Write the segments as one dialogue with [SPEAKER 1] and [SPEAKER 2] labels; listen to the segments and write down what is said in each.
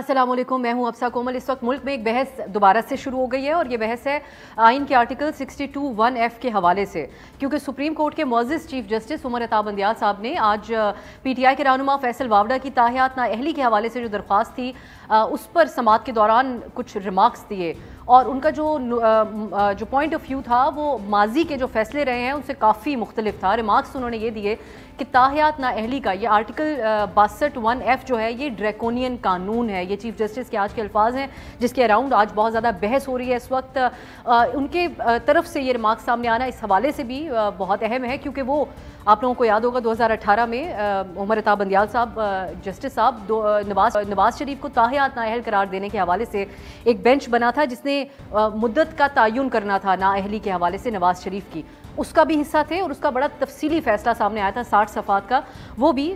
[SPEAKER 1] السلام علیکم، میں ہوں افسا کومل۔ اس وقت ملک میں ایک بحث دوبارہ سے شروع ہو گئی ہے اور یہ بحث ہے آئین کے آرٹیکل 62(1)F کے حوالے سے، کیونکہ سپریم کورٹ کے معزز چیف جسٹس عمر عطا بندیال صاحب نے آج پی ٹی آئی کے رہنما فیصل واوڈا کی تاحیات نااہلی کے حوالے سے جو درخواست تھی اس پر سماعت کے دوران کچھ ریمارکس دیے، اور ان کا جو پوائنٹ آف ویو تھا وہ ماضی کے جو فیصلے رہے ہیں ان سے کافی مختلف تھا۔ ریمارکس انہوں نے یہ دیے کہ تاحیات نااہلی کا یہ آرٹیکل 62(1)F جو ہے یہ ڈریکونین قانون ہے۔ یہ چیف جسٹس کے آج کے الفاظ ہیں جس کے اراؤنڈ آج بہت زیادہ بحث ہو رہی ہے اس وقت۔ ان کے طرف سے یہ ریمارکس سامنے آنا اس حوالے سے بھی بہت اہم ہے کیونکہ وہ آپ لوگوں کو یاد ہوگا 2018 میں عمر عطا بندیال صاحب جسٹس صاحب نواز شریف کو تاحیات نااہل قرار دینے کے حوالے سے ایک بینچ بنا تھا جس نے مدت کا تعین کرنا تھا نااہلی کے حوالے سے نواز شریف کی، اس کا بھی حصہ تھے اور اس کا بڑا تفصیلی فیصلہ سامنے آیا تھا 60 صفحات کا، وہ بھی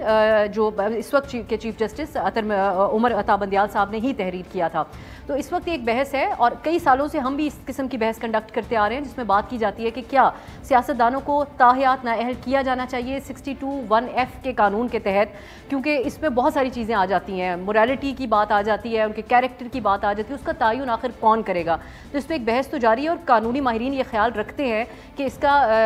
[SPEAKER 1] جو اس وقت کے چیف جسٹس عمر عطا بندیال صاحب نے ہی تحریر کیا تھا۔ تو اس وقت ایک بحث ہے اور کئی سالوں سے ہم بھی اس قسم کی بحث کنڈکٹ کرتے آ رہے ہیں جس میں بات کی جاتی ہے کہ کیا سیاستدانوں کو تاحیات نااہل کیا جانا چاہیے 62(1)F کے قانون کے تحت، کیونکہ اس میں بہت ساری چیزیں آ جاتی ہیں، موریلٹی کی بات آ جاتی ہے، ان کے کیریکٹر کی بات آ جاتی ہے، اس کا تعین آخر کون کرے گا۔ تو اس پہ ایک بحث تو جاری ہے اور قانونی ماہرین یہ خیال رکھتے ہیں کہ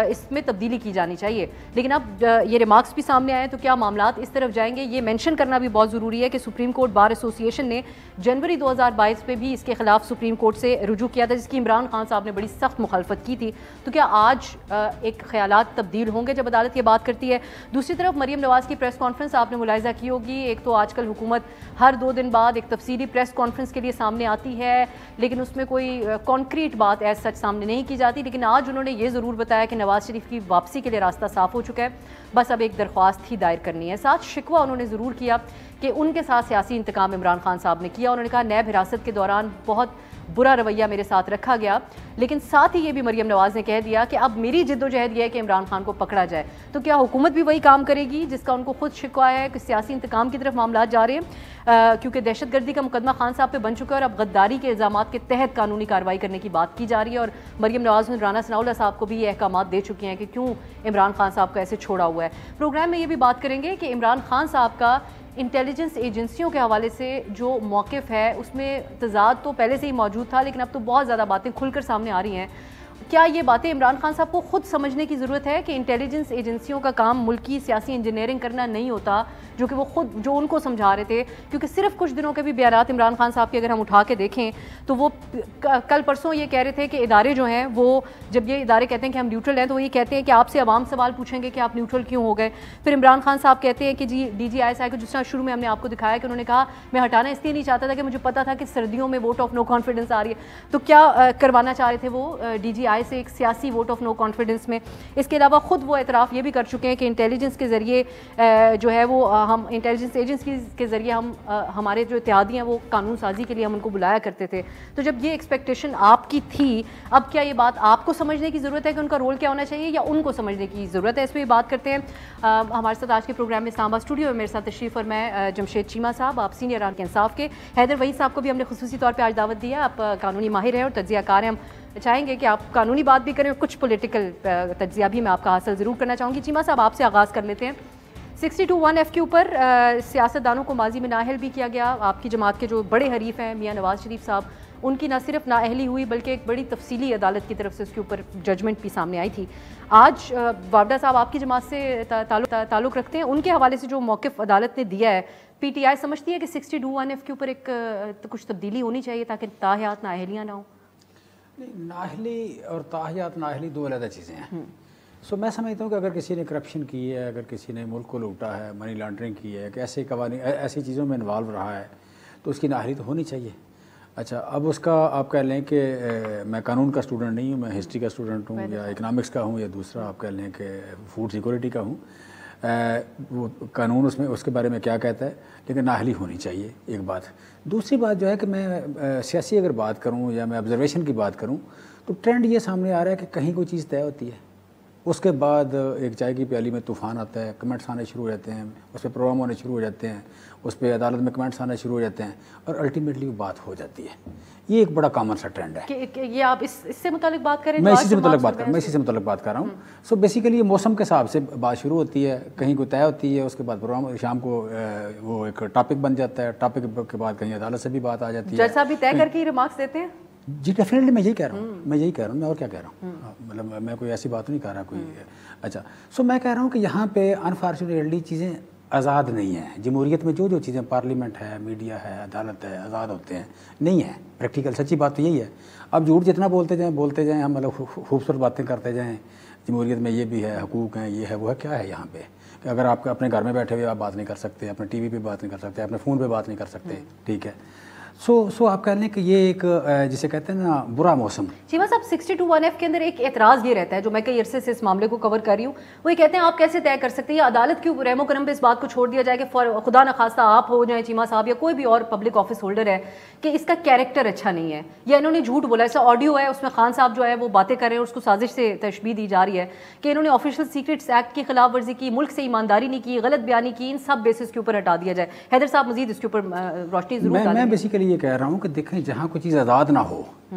[SPEAKER 1] اس میں تبدیلی کی جانی چاہیے، لیکن اب یہ ریمارکس بھی سامنے آئے تو کیا معاملات اس طرف جائیں گے؟ یہ مینشن کرنا بھی بہت ضروری ہے کہ سپریم کورٹ بار ایسوسی ایشن نے جنوری 2022 میں بھی اس کے خلاف سپریم کورٹ سے رجوع کیا تھا جس کی عمران خان صاحب نے بڑی سخت مخالفت کی تھی۔ تو کیا آج ایک خیالات تبدیل ہوں گے جب عدالت یہ بات کرتی ہے؟ دوسری طرف مریم نواز کی پریس کانفرنس آپ نے ملاحظہ کی ہوگی، ایک تو آج کل حکومت ہر 2 دن بعد ایک تفصیلی پریس کانفرنس کے لیے سامنے آتی ہے لیکن اس میں کوئی کانکریٹ بات ایز سچ سامنے نہیں کی جاتی، لیکن آج انہوں نے یہ ضرور بتایا کہ نواز شریف کی واپسی کے لیے راستہ صاف ہو چکا ہے، بس اب ایک درخواست ہی دائر کرنی ہے۔ ساتھ شکوہ انہوں نے ضرور کیا کہ ان کے ساتھ سیاسی انتقام عمران خان صاحب نے کیا، انہوں نے کہا نیب حراست کے دوران بہت برا رویہ میرے ساتھ رکھا گیا، لیکن ساتھ ہی یہ بھی مریم نواز نے کہہ دیا کہ اب میری جد و جہد یہ ہے کہ عمران خان کو پکڑا جائے۔ تو کیا حکومت بھی وہی کام کرے گی جس کا ان کو خود شکوہ ہے کہ سیاسی انتقام کی طرف معاملات جا رہے ہیں؟ کیونکہ دہشت گردی کا مقدمہ خان صاحب پہ بن چکا ہے اور اب غداری کے الزامات کے تحت قانونی کارروائی کرنے کی بات کی جا رہی ہے، اور مریم نواز نے رانا ثناءاللہ صاحب کو بھی یہ احکامات دے چکی ہیں کہ کیوں عمران خان صاحب کو ایسے چھوڑا ہوا ہے۔ پروگرام میں یہ بھی بات کریں گے کہ عمران خان صاحب کا انٹیلیجنس ایجنسیوں کے حوالے سے جو موقف ہے اس میں تضاد تو پہلے سے ہی موجود تھا لیکن اب تو بہت زیادہ باتیں کھل کر سامنے آ رہی ہیں۔ کیا یہ باتیں عمران خان صاحب کو خود سمجھنے کی ضرورت ہے کہ انٹیلیجنس ایجنسیوں کا کام ملکی سیاسی انجینئرنگ کرنا نہیں ہوتا جو کہ وہ خود جو ان کو سمجھا رہے تھے؟ کیونکہ صرف کچھ دنوں کے بھی بیانات عمران خان صاحب کے اگر ہم اٹھا کے دیکھیں تو وہ کل پرسوں یہ کہہ رہے تھے کہ ادارے جو ہیں وہ جب یہ ادارے کہتے ہیں کہ ہم نیوٹرل ہیں تو وہ یہ کہتے ہیں کہ آپ سے عوام سوال پوچھیں گے کہ آپ نیوٹرل کیوں ہو گئے۔ پھر عمران خان صاحب کہتے ہیں کہ جی ڈی جی ISI کو جس طرح شروع میں ہم نے آپ کو دکھایا کہ انہوں نے کہا میں ہٹانا اس لیے نہیں چاہتا تھا کہ مجھے پتا تھا کہ سردیوں میں ووٹ آف نو کانفیڈنس آ رہی ہے، تو کیا کروانا چاہ رہے تھے وہ DGI سے ایک سیاسی ووٹ آف نو کانفیڈنس میں؟ اس کے علاوہ خود وہ اعتراف یہ بھی کر چکے ہیں کہ انٹیلیجنس کے ذریعے جو ہے وہ ہم انٹیلیجنس ایجنسیز کے ذریعے ہمارے جو اتحادی ہیں وہ قانون سازی کے لیے ہم ان کو بلایا کرتے تھے۔ تو جب یہ ایکسپیکٹیشن آپ کی تھی، اب کیا یہ بات آپ کو سمجھنے کی ضرورت ہے کہ ان کا رول کیا ہونا چاہیے یا ان کو سمجھنے کی ضرورت ہے؟ اس پہ بات کرتے ہیں۔ ہمارے ساتھ آج کے پروگرام میں اسلام آباد اسٹوڈیو میں میرے ساتھ تشریف اور میں جمشید چیمہ صاحب، آپ سینئر ارکان انصاف کے، حیدر وحید صاحب کو بھی ہم نے خصوصی طور پہ آج دعوت دی ہے، آپ قانونی ماہر ہیں اور تجزیہ کار ہیں، ہم چاہیں گے کہ آپ قانونی بات بھی کریں اور کچھ پولیٹیکل تجزیہ بھی میں آپ کا حاصل ضرور کرنا چاہوں گی۔ چیمہ صاحب آپ سے آغاز کر لیتے ہیں۔ 62(1)F کے اوپر سیاستدانوں کو ماضی میں نااہل بھی کیا گیا، آپ کی جماعت کے جو بڑے حریف ہیں میاں نواز شریف صاحب، ان کی نہ صرف نااہلی ہوئی بلکہ ایک بڑی تفصیلی عدالت کی طرف سے اس کے اوپر ججمنٹ بھی سامنے آئی تھی۔ آج واوڈا صاحب آپ کی جماعت سے تعلق رکھتے ہیں، ان کے حوالے سے جو موقف عدالت نے دیا ہے، پی ٹی آئی سمجھتی ہے کہ 62(1)F کے اوپر ایک کچھ تبدیلی ہونی چاہیے تاکہ تاحیات نااہلیاں نہ ہوں؟
[SPEAKER 2] نااہلی اور تاحیات نااہلی دو علیحدہ چیزیں ہیں۔ میں سمجھتا ہوں کہ اگر کسی نے کرپشن کی ہے، اگر کسی نے ملک کو لوٹا ہے، منی لانڈرنگ کی ہے، کہ ایسے قوانین ایسی چیزوں میں انوالو رہا ہے تو اس کی نااہلی تو ہونی چاہیے۔ اچھا، اب اس کا آپ کہہ لیں کہ میں قانون کا اسٹوڈنٹ نہیں ہوں، میں ہسٹری کا اسٹوڈنٹ ہوں یا اکنامکس کا ہوں یا دوسرا آپ کہہ لیں کہ فوڈ سیکورٹی کا ہوں، وہ قانون اس کے بارے میں کیا کہتا ہے، لیکن نااہلی ہونی چاہیے، ایک بات۔ دوسری بات جو ہے کہ میں سیاسی اگر بات کروں یا میں آبزرویشن کی بات کروں تو ٹرینڈ یہ سامنے آ رہا ہے کہ کہیں کوئی چیز طے ہوتی ہے، اس کے بعد ایک چائے کی پیالی میں طوفان آتا ہے, کمنٹس آنے شروع ہو جاتے ہیں, اس پہ پروگرام ہونے شروع ہو جاتے ہیں, اس پہ عدالت میں کمنٹس آنے شروع ہو جاتے ہیں, اور الٹیمیٹلی وہ بات ہو جاتی ہے. یہ ایک بڑا کامن سا ٹرینڈ ہے.
[SPEAKER 1] یہ آپ اس سے متعلق بات کریں؟
[SPEAKER 2] میں اسی سے متعلق بات کر رہا ہوں. سو بیسیکلی یہ موسم کے حساب سے بات شروع ہوتی ہے, کہیں کوئی طے ہوتی ہے, اس کے بعد پروگرام شام کو وہ ایک ٹاپک بن جاتا ہے, ٹاپک کے بعد کہیں عدالت سے بھی بات آ جاتی ہے.
[SPEAKER 1] جج صاحب بھی طے کر کے ریمارکس دیتے ہیں؟
[SPEAKER 2] جی ڈیفینیٹلی میں یہی کہہ رہا ہوں, میں اور کیا کہہ رہا ہوں, مطلب میں کوئی ایسی بات نہیں کر رہا کوئی. اچھا, سو میں کہہ رہا ہوں کہ یہاں پہ انفارچونیٹلی چیزیں آزاد نہیں ہیں. جمہوریت میں جو چیزیں پارلیمنٹ ہے, میڈیا ہے, عدالت ہے, آزاد ہوتے ہیں, نہیں ہیں. پریکٹیکل سچی بات تو یہی ہے. اب جھوٹ جتنا بولتے جائیں ہم, مطلب خوبصورت باتیں کرتے جائیں, جمہوریت میں یہ بھی ہے, حقوق ہیں, یہ ہے وہ ہے, کیا ہے یہاں پہ کہ اگر آپ اپنے گھر میں بیٹھے ہوئے آپ بات نہیں کر سکتے, اپنے ٹی وی پہ بات نہیں کر سکتے, اپنے فون پہ بات نہیں کر سکتے, ٹھیک ہے. سو آپ کہہ لیں کہ یہ ایک جسے کہتے ہیں نا برا موسم.
[SPEAKER 1] شیما صاحب 62(1)(f) کے اندر ایک اعتراض یہ رہتا ہے, جو میں کئی عرصے سے اس معاملے کو کور کر رہی ہوں, وہ یہ کہتے ہیں آپ کیسے طے کر سکتے ہیں, عدالت کے رحم و کرم پہ اس بات کو چھوڑ دیا جائے کہ خدا نخواستہ آپ ہو جائیں چیما صاحب یا کوئی بھی اور پبلک آفس ہولڈر ہے, کہ اس کا کیریکٹر اچھا نہیں ہے, یا انہوں نے جھوٹ بولا. ایسا آڈیو ہے اس میں خان صاحب جو ہے وہ باتیں کر رہے ہیں, اس کو سازش سے تشبیہ دی جا رہی ہے کہ انہوں نے آفیشیل سیکرٹس ایکٹ کی خلاف ورزی کی, ملک سے ایمانداری نہیں کی, غلط بیانی کی, ان سب بیسس کے اوپر ہٹا دیا جائے. حیدر صاحب مزید اس کے اوپر روشنی ضرور ڈالیں.
[SPEAKER 2] میں بیسیکلی یہ کہہ رہا ہوں کہ دیکھیں جہاں کوئی چیز آزاد نہ ہو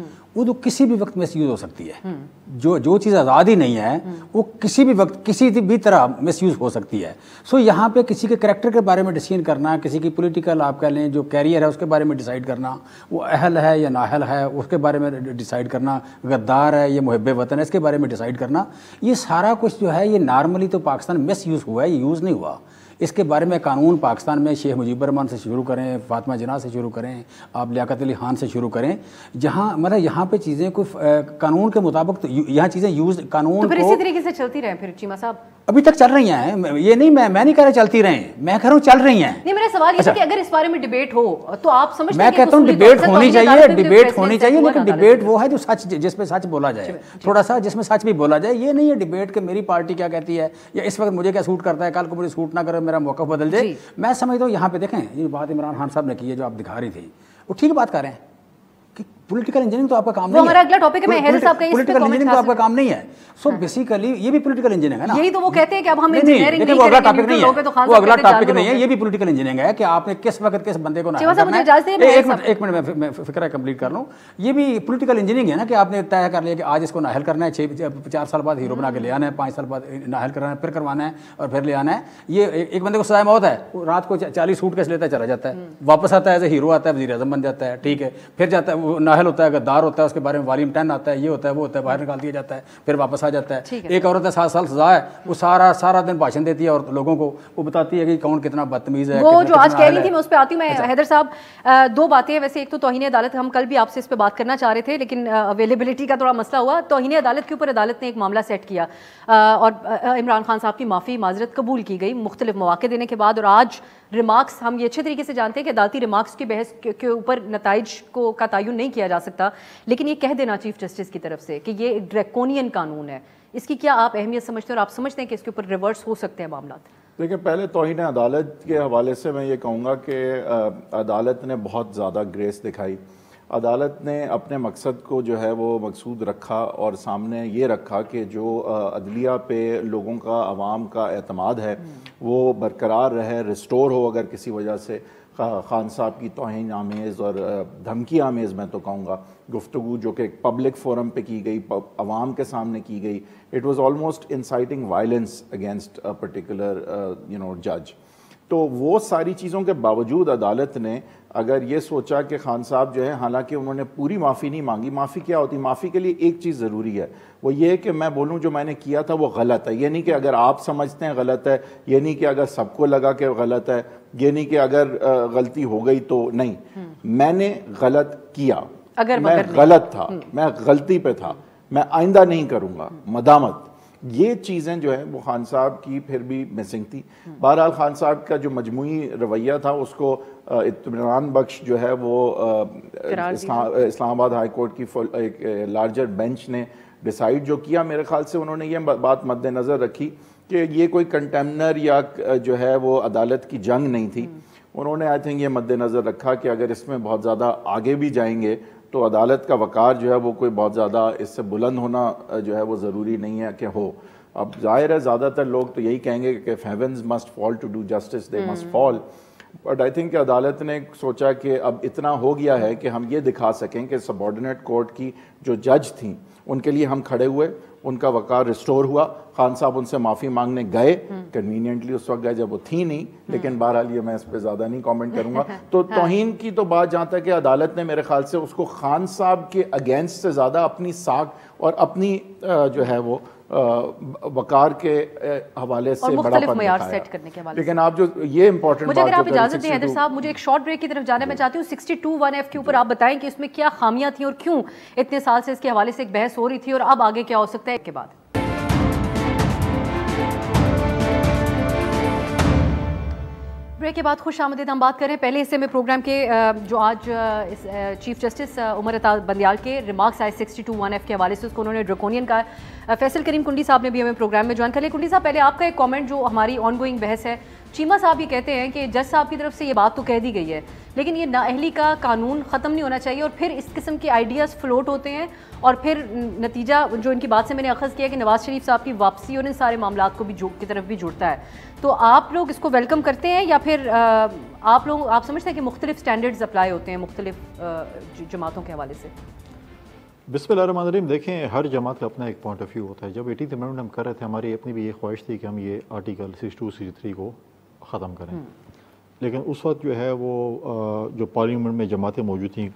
[SPEAKER 2] وہ تو کسی بھی وقت مس یوز ہو سکتی ہے. جو چیز آزاد ہی نہیں ہے وہ کسی بھی وقت کسی بھی طرح مس یوز ہو سکتی ہے. سو یہاں پہ کسی کے کریکٹر کے بارے میں ڈیسیژن کرنا, کسی کی پولیٹیکل آپ کہہ لیں جو کیریئر ہے اس کے بارے میں ڈیسائیڈ کرنا, وہ اہل ہے یا نااہل ہے اس کے بارے میں ڈیسائیڈ کرنا, غدار ہے یا محب وطن ہے اس کے بارے میں ڈیسائیڈ کرنا, یہ سارا کچھ جو ہے یہ نارملی تو پاکستان مس یوز ہوا ہے, یہ یوز نہیں ہوا. اس کے بارے میں قانون پاکستان میں شیخ مجیب الرحمان سے شروع کریں, فاطمہ جناح سے شروع کریں, آپ لیاقت علی خان سے شروع کریں, جہاں مطلب یہاں پہ چیزیں کوئی قانون کے مطابق یہاں چیزیں یوز قانون
[SPEAKER 1] تو پھر اسی طریقے سے چلتی رہیں. پھر چیما صاحب
[SPEAKER 2] ابھی تک چل رہی ہیں, یہ نہیں میں نہیں کہہ رہا چلتی رہیں, میں کہہ رہا ہوں چل رہی ہیں.
[SPEAKER 1] نہیں, میرا سوال یہ ہے کہ اگر اس بارے میں ڈیبیٹ ہو تو آپ سمجھتے ہیں
[SPEAKER 2] میں کہتا ہوں ڈیبیٹ ہونی چاہیے, لیکن ڈیبیٹ وہ ہے جو سچ, جس پہ سچ بولا جائے, تھوڑا سا جس میں سچ بھی بولا جائے. یہ نہیں ہے ڈیبیٹ کہ میری پارٹی کیا کہتی ہے یا اس وقت مجھے کیا سوٹ کرتا ہے, کل کو مجھے سوٹ نہ کرے, میرا موقع بدل جائے. میں سمجھتا ہوں یہاں پہ دیکھیں یہ بات عمران خان صاحب نے کی ہے جو آپ دکھا رہی تھی, وہ ٹھیک بات کر رہے ہیں کہ پولیٹیکل انجینئرنگ تو آپ کا کام نہیں ہے.
[SPEAKER 1] ہمارا اگلا ٹاپک ہے, میں حیدر صاحب کا
[SPEAKER 2] پولیٹیکل انجینئرنگ تو آپ کا کام نہیں ہے. سو بیسیکلی یہ بھی پولیٹیکل انجینئرنگ ہے نا.
[SPEAKER 1] یہی تو وہ کہتے ہیں کہ اب ہم انجینئرنگ نہیں
[SPEAKER 2] کریں گے. وہ اگلا ٹاپک
[SPEAKER 1] نہیں
[SPEAKER 2] ہے, یہ بھی پولیٹیکل انجینئرنگ ہے کہ آپ نے کس وقت کس بندے کو نہ کرنا ہے. ایک منٹ میں فکرہ کمپلیٹ کر لوں. یہ بھی پولیٹیکل انجینئرنگ ہے نا کہ آپ نے طے کر لیا کہ آج اس کو نااہل کرنا ہے, 4 سال بعد ہیرو بنا کے لے آنا ہے, 5 سال بعد نااہل کرنا ہے, پھر کروانا ہے اور پھر لے آنا ہے. یہ ایک بندے کو سزائے موت ہے, رات کو 40 سوٹ کیس لیتا ہے چلا جاتا ہے, واپس آتا ہے ایز اے ہیرو آتا ہے, وزیر اعظم بن جاتا ہے, ٹھیک ہے, پھر جاتا ہے وہ نااہل ہوتا ہے, غدار ہوتا ہے, اس کے بارے میں والیوم 10 آتا ہے, یہ ہوتا ہے وہ ہوتا ہے, باہر نکال دیا جاتا ہے, پھر واپس آ جاتا ہے. ایک عورت ہے 7 سال سزا ہے, وہ سارا دن بھاشن دیتی ہے اور لوگوں کو وہ بتاتی ہے کہ کون کتنا بدتمیز ہے.
[SPEAKER 1] وہ جو آج کہہ رہی تھی میں اس پہ آتی ہوں. میں حیدر صاحب 2 باتیں ہیں ویسے, ایک تو توہین عدالت, ہم کل بھی آپ سے اس پہ بات کرنا چاہ رہے تھے لیکن اویلیبلٹی کا تھوڑا مسئلہ ہوا. توہین عدالت کے اوپر عدالت نے ایک معاملہ سیٹ کیا اور عمران خان صاحب کی معذرت قبول کی گئی مختلف مواقع دینے کے بعد. اور آج ریمارکس, ہم یہ اچھے طریقے سے جانتے ہیں کہ عدالتی ریمارکس کی بحث کے اوپر نتائج کا تعین نہیں کیا جا سکتا, لیکن یہ کہہ دینا چیف جسٹس کی طرف سے کہ یہ ایک ڈریکونین قانون ہے, اس کی کیا آپ اہمیت سمجھتے ہیں اور آپ سمجھتے ہیں کہ اس کے اوپر ریورس ہو سکتے ہیں معاملات؟
[SPEAKER 3] دیکھیں, پہلے توہین عدالت کے حوالے سے میں یہ کہوں گا کہ عدالت نے بہت زیادہ گریس دکھائی. عدالت نے اپنے مقصد کو جو ہے وہ مقصود رکھا اور سامنے یہ رکھا کہ جو عدلیہ پہ لوگوں کا, عوام کا اعتماد ہے وہ برقرار رہے, ریسٹور ہو. اگر کسی وجہ سے خان صاحب کی توہین آمیز اور دھمکی آمیز میں تو کہوں گا گفتگو جو کہ پبلک فورم پہ کی گئی, عوام کے سامنے کی گئی, it was almost inciting violence against a particular جج. تو وہ ساری چیزوں کے باوجود عدالت نے اگر یہ سوچا کہ خان صاحب جو ہے, حالانکہ انہوں نے پوری معافی نہیں مانگی, معافی کیا ہوتی, معافی کے لیے ایک چیز ضروری ہے, وہ یہ کہ میں بولوں جو میں نے کیا تھا وہ غلط ہے. یہ نہیں کہ اگر آپ سمجھتے ہیں غلط ہے, یہ نہیں کہ اگر سب کو لگا کہ غلط ہے, یہ نہیں کہ اگر غلطی ہو گئی تو نہیں, میں نے غلط کیا, میں غلط تھا, میں غلطی پہ تھا, میں آئندہ نہیں کروں گا, مدامت. یہ چیزیں جو ہے وہ خان صاحب کی پھر بھی مسنگ تھی. بہرحال خان صاحب کا جو مجموعی رویہ تھا اس کو اطمینان بخش جو ہے وہ اسلام آباد ہائی کورٹ کی ایک لارجر بینچ نے ڈیسائیڈ جو کیا, میرے خیال سے انہوں نے یہ بات مد نظر رکھی کہ یہ کوئی کنٹیمنر یا جو ہے وہ عدالت کی جنگ نہیں تھی. انہوں نے آئی تھنک یہ مد نظر رکھا کہ اگر اس میں بہت زیادہ آگے بھی جائیں گے تو عدالت کا وقار جو ہے وہ کوئی بہت زیادہ اس سے بلند ہونا جو ہے وہ ضروری نہیں ہے کہ ہو. اب ظاہر ہے زیادہ تر لوگ تو یہی کہیں گے کہ heavens must fall to do justice, they must fall. But I think کہ عدالت نے سوچا کہ اب اتنا ہو گیا ہے کہ ہم یہ دکھا سکیں کہ سبارڈینیٹ کورٹ کی جو جج تھیں ان کے لیے ہم کھڑے ہوئے, ان کا وقار ریسٹور ہوا. خان صاحب ان سے معافی مانگنے گئے, کنوینئنٹلی اس وقت گئے جب وہ تھی نہیں, لیکن بہرحال یہ میں اس پہ زیادہ نہیں کامنٹ کروں گا. تو توہین کی تو بات جہاں تک کہ عدالت نے میرے خیال سے اس کو خان صاحب کے اگینسٹ سے زیادہ اپنی ساکھ اور اپنی جو ہے وہ وقار کے حوالے سے بڑا پن دکھایا. لیکن آپ جو یہ امپورٹنٹ
[SPEAKER 1] مجھے اگر آپ اجازت دیں حیدر صاحب, مجھے ایک شارٹ بریک کی طرف جانا میں چاہتی ہوں. 62(1)F کے اوپر آپ بتائیں کہ اس میں کیا خامیاں تھیں اور کیوں اتنے سال سے اس کے حوالے سے ایک بحث ہو رہی تھی, اور اب آگے کیا ہو سکتا ہے. ایک کے بعد بریک کے بعد خوش آمدید. ہم بات کریں پہلے حصے میں پروگرام کے جو آج چیف جسٹس عمر عطا بندیال کے ریمارکس آئے 62(1)F کے حوالے سے, اس کو انہوں نے ڈریکونین کا. فیصل کریم کنڈی صاحب نے بھی ہمیں پروگرام میں جوائن کر لیا. کنڈی صاحب, پہلے آپ کا ایک کامنٹ جو ہماری آن گوئنگ بحث ہے. چیمہ صاحب یہ کہتے ہیں کہ جج صاحب کی طرف سے یہ بات تو کہہ دی گئی ہے, لیکن یہ نااہلی کا قانون ختم نہیں ہونا چاہیے, اور پھر اس قسم کے آئیڈیاز فلوٹ ہوتے ہیں, اور پھر نتیجہ جو ان کی بات سے میں نے اخذ کیا کہ نواز شریف صاحب کی واپسی اور ان سارے معاملات کو بھی کی طرف بھی جڑتا ہے. تو آپ لوگ اس کو ویلکم کرتے ہیں, یا پھر آپ سمجھتے ہیں کہ مختلف سٹینڈرڈز اپلائی ہوتے ہیں مختلف جماعتوں کے حوالے سے؟
[SPEAKER 4] بسم اللہ الرحمن الرحیم. دیکھیں, ہر جماعت کا اپنا ایک پوائنٹ آف ویو ہوتا ہے. جب 18th امینڈمنٹ ہم کر رہے تھے, ہماری اپنی بھی یہ خواہش تھی کہ ہم یہ آرٹیکل 62 63 کو ختم کریں, لیکن اس وقت جو ہے وہ جو پارلیمنٹ میں جماعتیں موجود تھیں,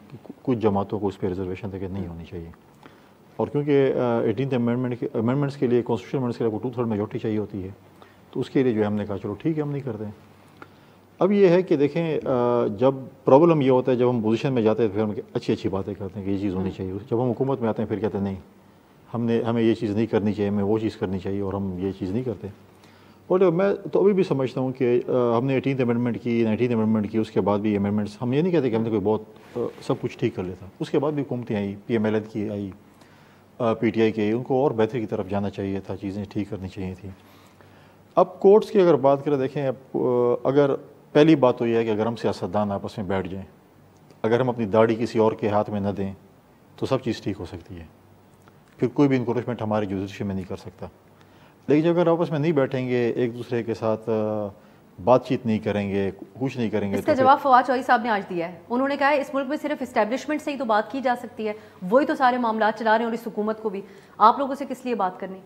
[SPEAKER 4] کچھ جماعتوں کو اس پہ ریزرویشن تھے کہ نہیں ہونی چاہیے, اور کیونکہ 18th امینڈمنٹس کے لیے, کانسٹیٹیوشن امینڈمنٹس کے لیے 2/3 میجورٹی چاہیے ہوتی ہے, تو اس کے لیے جو ہے ہم نے کہا چلو ٹھیک ہے ہم نہیں کرتے. اب یہ ہے کہ دیکھیں, جب پرابلم یہ ہوتا ہے جب ہم پوزیشن میں جاتے ہیں پھر ہم اچھی باتیں کرتے ہیں کہ یہ چیز ہونی چاہیے, جب ہم حکومت میں آتے ہیں پھر کہتے ہیں نہیں ہمیں یہ چیز نہیں کرنی چاہیے, ہمیں وہ چیز کرنی چاہیے, اور ہم یہ چیز نہیں کرتے. اور میں تو ابھی بھی سمجھتا ہوں کہ ہم نے 18th امینڈمنٹ کی, 19th امینڈمنٹ کی, اس کے بعد بھی امینڈمنٹس, ہم یہ نہیں کہتے کہ ہم نے کوئی بہت سب کچھ ٹھیک کر لیتا. اس کے بعد بھی حکومتیں آئی, PMLN کی آئی, PTI کی آئی, ان کو اور بہتری کی طرف جانا چاہیے تھا, چیزیں ٹھیک کرنی چاہیے تھیں. اب کورٹس کی اگر بات کریں, دیکھیں اگر پہلی بات تو یہ ہے کہ اگر ہم سیاستدان آپس میں بیٹھ جائیں, اگر ہم اپنی داڑھی کسی اور کے ہاتھ میں نہ دیں تو سب چیز ٹھیک ہو سکتی ہے, پھر کوئی بھی انکروچمنٹ ہمارے جوڈیشری میں نہیں کر سکتا. لیکن جب اگر آپس میں نہیں بیٹھیں گے, ایک دوسرے کے ساتھ بات چیت نہیں کریں گے, کچھ نہیں کریں گے.
[SPEAKER 1] اس کا جواب فواد چوہدری صاحب نے آج دیا ہے. انہوں نے کہا ہے اس ملک میں صرف اسٹیبلشمنٹ سے ہی تو بات کی جا سکتی ہے, وہی تو سارے معاملات چلا رہے ہیں, اور اس حکومت کو بھی آپ لوگوں سے کس لیے بات کرنی.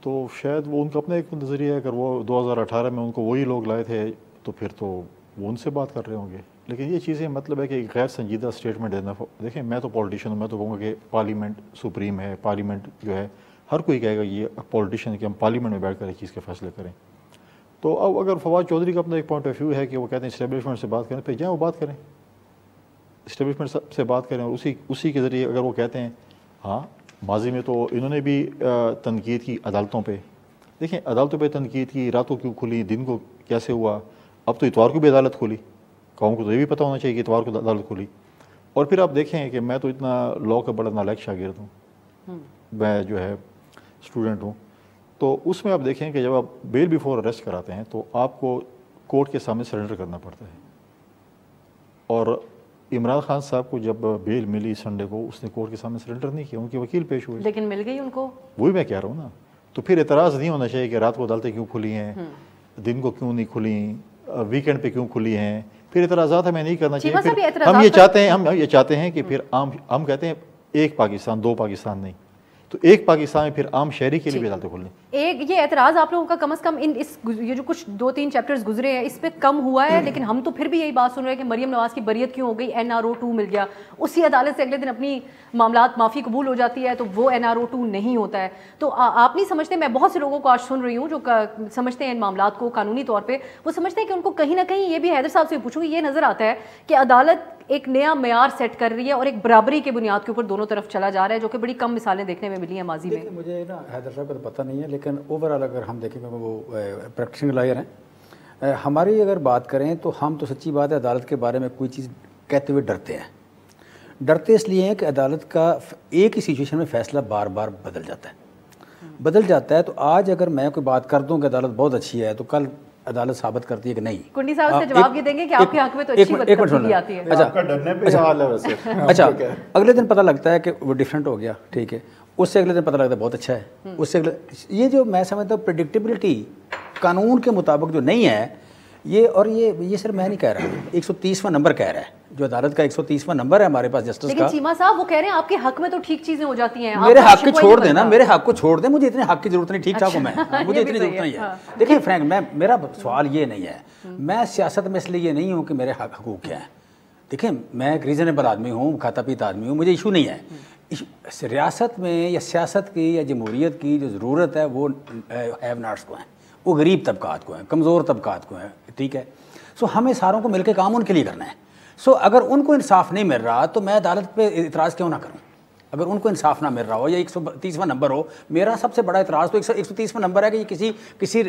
[SPEAKER 4] تو شاید وہ ان کا اپنا ایک نظریہ ہے, اگر وہ 2018 میں ان کو وہی لوگ لائے تھے تو پھر تو وہ ان سے بات کر رہے ہوں گے. لیکن یہ چیزیں مطلب ہے کہ ایک غیر سنجیدہ اسٹیٹمنٹ دینا. دیکھیں, میں تو پولیٹیشین ہوں, میں تو کہوں گا کہ پارلیمنٹ سپریم ہے, پارلیمنٹ جو ہے ہر کوئی کہے گا یہ پولیٹیشین کہ ہم پارلیمنٹ میں بیٹھ کر ایک چیز کے فیصلے کریں. تو اب اگر فواد چوہدری کا اپنا ایک پوائنٹ آف ویو ہے کہ وہ کہتے ہیں اسٹیبلشمنٹ سے بات کریں, پھر جائیں وہ بات کریں, اسٹیبلشمنٹ سے بات کریں, اور اسی کے ذریعے اگر وہ کہتے ہیں ہاں ماضی میں تو انہوں نے بھی تنقید کی عدالتوں پہ, دیکھیں عدالتوں پہ تنقید کی, راتوں کیوں کھلی, دن کو کیسے ہوا, اب تو اتوار کو بھی عدالت کھلی, قوم کو تو یہ بھی پتہ ہونا چاہیے کہ اتوار کو عدالت کھلی. اور پھر آپ دیکھیں کہ میں تو اتنا لاء کا بڑا نالائق شاگرد ہوں, میں جو ہے اسٹوڈنٹ ہوں, تو اس میں آپ دیکھیں کہ جب آپ بیل بیفور اریسٹ کراتے ہیں تو آپ کو کورٹ کے سامنے سرنڈر کرنا پڑتا ہے. اور عمران خان صاحب کو جب بیل ملی سنڈے کو, اس نے کورٹ کے سامنے سرنڈر نہیں کیا, ان کے وکیل پیش ہوئے,
[SPEAKER 1] لیکن مل گئی ان کو.
[SPEAKER 4] وہی میں کہہ رہا ہوں نا. تو پھر اعتراض نہیں ہونا چاہیے کہ رات کو عدالتیں کیوں کھلی ہیں, دن کو کیوں نہیں کھلی, ویکینڈ پہ کیوں کھلی ہیں, پھر اعتراضات ہمیں نہیں کرنا چاہیے. ہم یہ چاہتے ہیں کہ پھر ہم کہتے ہیں ایک پاکستان, دو پاکستان نہیں, تو ایک پاکستان میں پھر عام شہری کے لیے بھی عدالتیں کھلیں.
[SPEAKER 1] ایک یہ اعتراض آپ لوگوں کا کم از کم یہ جو کچھ 2-3 چیپٹرز گزرے ہیں اس پہ کم ہوا ہے, لیکن ہم تو پھر بھی یہی بات سن رہے ہیں کہ مریم نواز کی بریت کیوں ہو گئی, NRO2 مل گیا, اسی عدالت سے اگلے دن اپنی معاملات معافی قبول ہو جاتی ہے, تو وہ NRO2 نہیں ہوتا ہے. تو آپ نہیں سمجھتے, میں بہت سے لوگوں کو آج سن رہی ہوں جو سمجھتے ہیں ان معاملات کو قانونی طور پہ, وہ سمجھتے ہیں کہ ان کو کہیں نہ کہیں, یہ بھی حیدر صاحب سے پوچھوں گی, یہ نظر آتا ہے کہ عدالت ایک نیا معیار سیٹ کر رہی ہے اور ایک برابری کے بنیاد کے اوپر دونوں طرف چلا جا رہا ہے, جو کہ بڑی کم مثالیں دیکھنے میں ملی ہیں ماضی میں.
[SPEAKER 2] مجھے نا حیدر صاحب کا تو پتہ نہیں ہے, لیکن اوور آل اگر ہم دیکھیں کہ وہ پریکٹیشنر لائر ہیں, ہماری اگر بات کریں تو ہم تو سچی بات ہے عدالت کے بارے میں کوئی چیز کہتے ہوئے ڈرتے ہیں. ڈرتے اس لیے ہیں کہ عدالت کا ایک ہی سچویشن میں فیصلہ بار بار بدل جاتا ہے. تو آج اگر میں کوئی بات کر دوں کہ عدالت بہت اچھی ہے, تو کل عدالت ثابت کرتی ہے کہ نہیں.
[SPEAKER 1] کنڈی صاحب اس کا جواب یہ دیں گے کہ آپ کے حق میں تو اچھی بدترتیبی آتی ہے.
[SPEAKER 2] اچھا, اگلے دن پتہ لگتا ہے کہ وہ ڈیفرنٹ ہو گیا, ٹھیک ہے, اس سے اگلے دن پتہ لگتا ہے بہت اچھا ہے، اس سے یہ جو میں سمجھتا ہوں پریڈکٹیبلٹی قانون کے مطابق جو نہیں ہے یہ صرف میں نہیں کہہ رہا، 130واں نمبر کہہ رہا ہے، جو عدالت کا 130واں نمبر ہے ہمارے پاس جسٹس کا.
[SPEAKER 1] لیکن چیمہ صاحب وہ کہہ رہے ہیں آپ کے حق میں تو ٹھیک چیزیں ہو جاتی ہیں.
[SPEAKER 2] میرے حق کو چھوڑ دیں نا، میرے حق کو چھوڑ دیں، مجھے اتنے حق کی ضرورت نہیں، ٹھیک ٹھاک ہوں میں، مجھے اتنی ضرورت نہیں ہے. دیکھیں فرینک، میرا سوال یہ نہیں ہے، میں سیاست میں اس لیے یہ نہیں ہوں کہ میرے حقوق کیا ہیں. دیکھیں میں ایک ریزنیبل آدمی ہوں، کھاتا پیتا آدمی ہوں، مجھے ایشو نہیں ہے. ریاست میں یا سیاست کی یا جمہوریت کی جو ضرورت ہے وہ ہیو ناٹس کو ہیں، وہ غریب طبقات کو ہیں، کمزور طبقات کو ہیں، ٹھیک ہے. سو ہمیں ساروں کو مل کے کام ان کے لیے کرنا ہے. سو اگر ان کو انصاف نہیں مل رہا تو میں عدالت پہ اعتراض کیوں نہ کروں؟ اگر ان کو انصاف نہ مل رہا ہو یا 130واں نمبر ہو، میرا سب سے بڑا اعتراض تو 130واں نمبر ہے کہ یہ کسی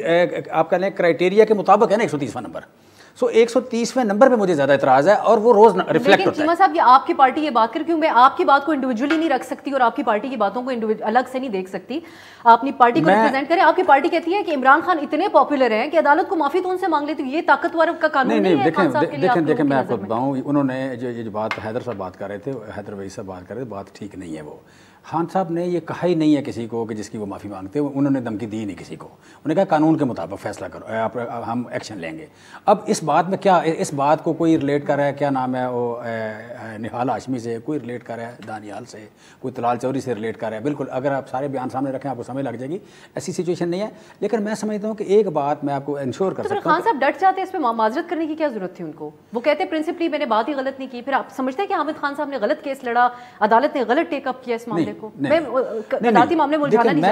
[SPEAKER 2] آپ کہہ لیں کرائٹیریا کے مطابق ہے نا 130واں نمبر. سو 130ویں نمبر پہ مجھے زیادہ اعتراض ہے اور وہ روز ریفلیکٹ ہوتا ہے.
[SPEAKER 1] لیکن چیمہ صاحب یہ آپ کی پارٹی یہ بات کر کیوں میں آپ کی بات کو انڈیویجولی نہیں رکھ سکتی اور آپ کی پارٹی کی باتوں کو الگ سے نہیں دیکھ سکتی. آپ اپنی پارٹی کو ریپرزینٹ کریں. آپ کی پارٹی کہتی ہے کہ عمران خان اتنے پاپولر ہیں کہ عدالت کو معافی تو ان سے مانگ لیتی. یہ طاقتور کا قانون نہیں ہے خان صاحب کے لیے.
[SPEAKER 2] دیکھیں میں آپ کو بتاؤں، انہوں نے جو بات حیدر صاحب بات کر رہے تھے، حیدر وئی صاحب بات کر رہے تھے، بات ٹھیک نہیں ہے. وہ خان صاحب نے یہ کہا ہی نہیں ہے کسی کو کہ جس کی وہ معافی مانگتے، انہوں نے دھمکی دی نہیں کسی کو. انہوں نے کہا قانون کے مطابق فیصلہ کرو، ہم ایکشن لیں گے. اب اس بات میں کیا، اس بات کو کوئی ریلیٹ کر رہا ہے، کیا نام ہے وہ نہال ہاشمی سے، کوئی ریلیٹ کر رہا ہے دانیال سے، کوئی طلال چوری سے ریلیٹ کر رہا ہے. بالکل اگر آپ سارے بیان سامنے رکھیں آپ کو سمجھ لگ جائے گی، ایسی سچویشن نہیں ہے. لیکن میں سمجھتا ہوں کہ ایک بات میں آپ کو انشور کر سکتا ہوں.
[SPEAKER 1] خان صاحب ڈٹ جاتے ہیں، اس پہ معذرت کرنے کی کیا ضرورت تھی ان کو؟ وہ کہتے ہیں پرنسپلی میں نے بات ہی غلط نہیں کی. پھر آپ سمجھتے ہیں کہ حامد خان صاحب نے غلط کیس لڑا، عدالت نے غلط ٹیک اپ کیا اس معاملے کو؟
[SPEAKER 2] میں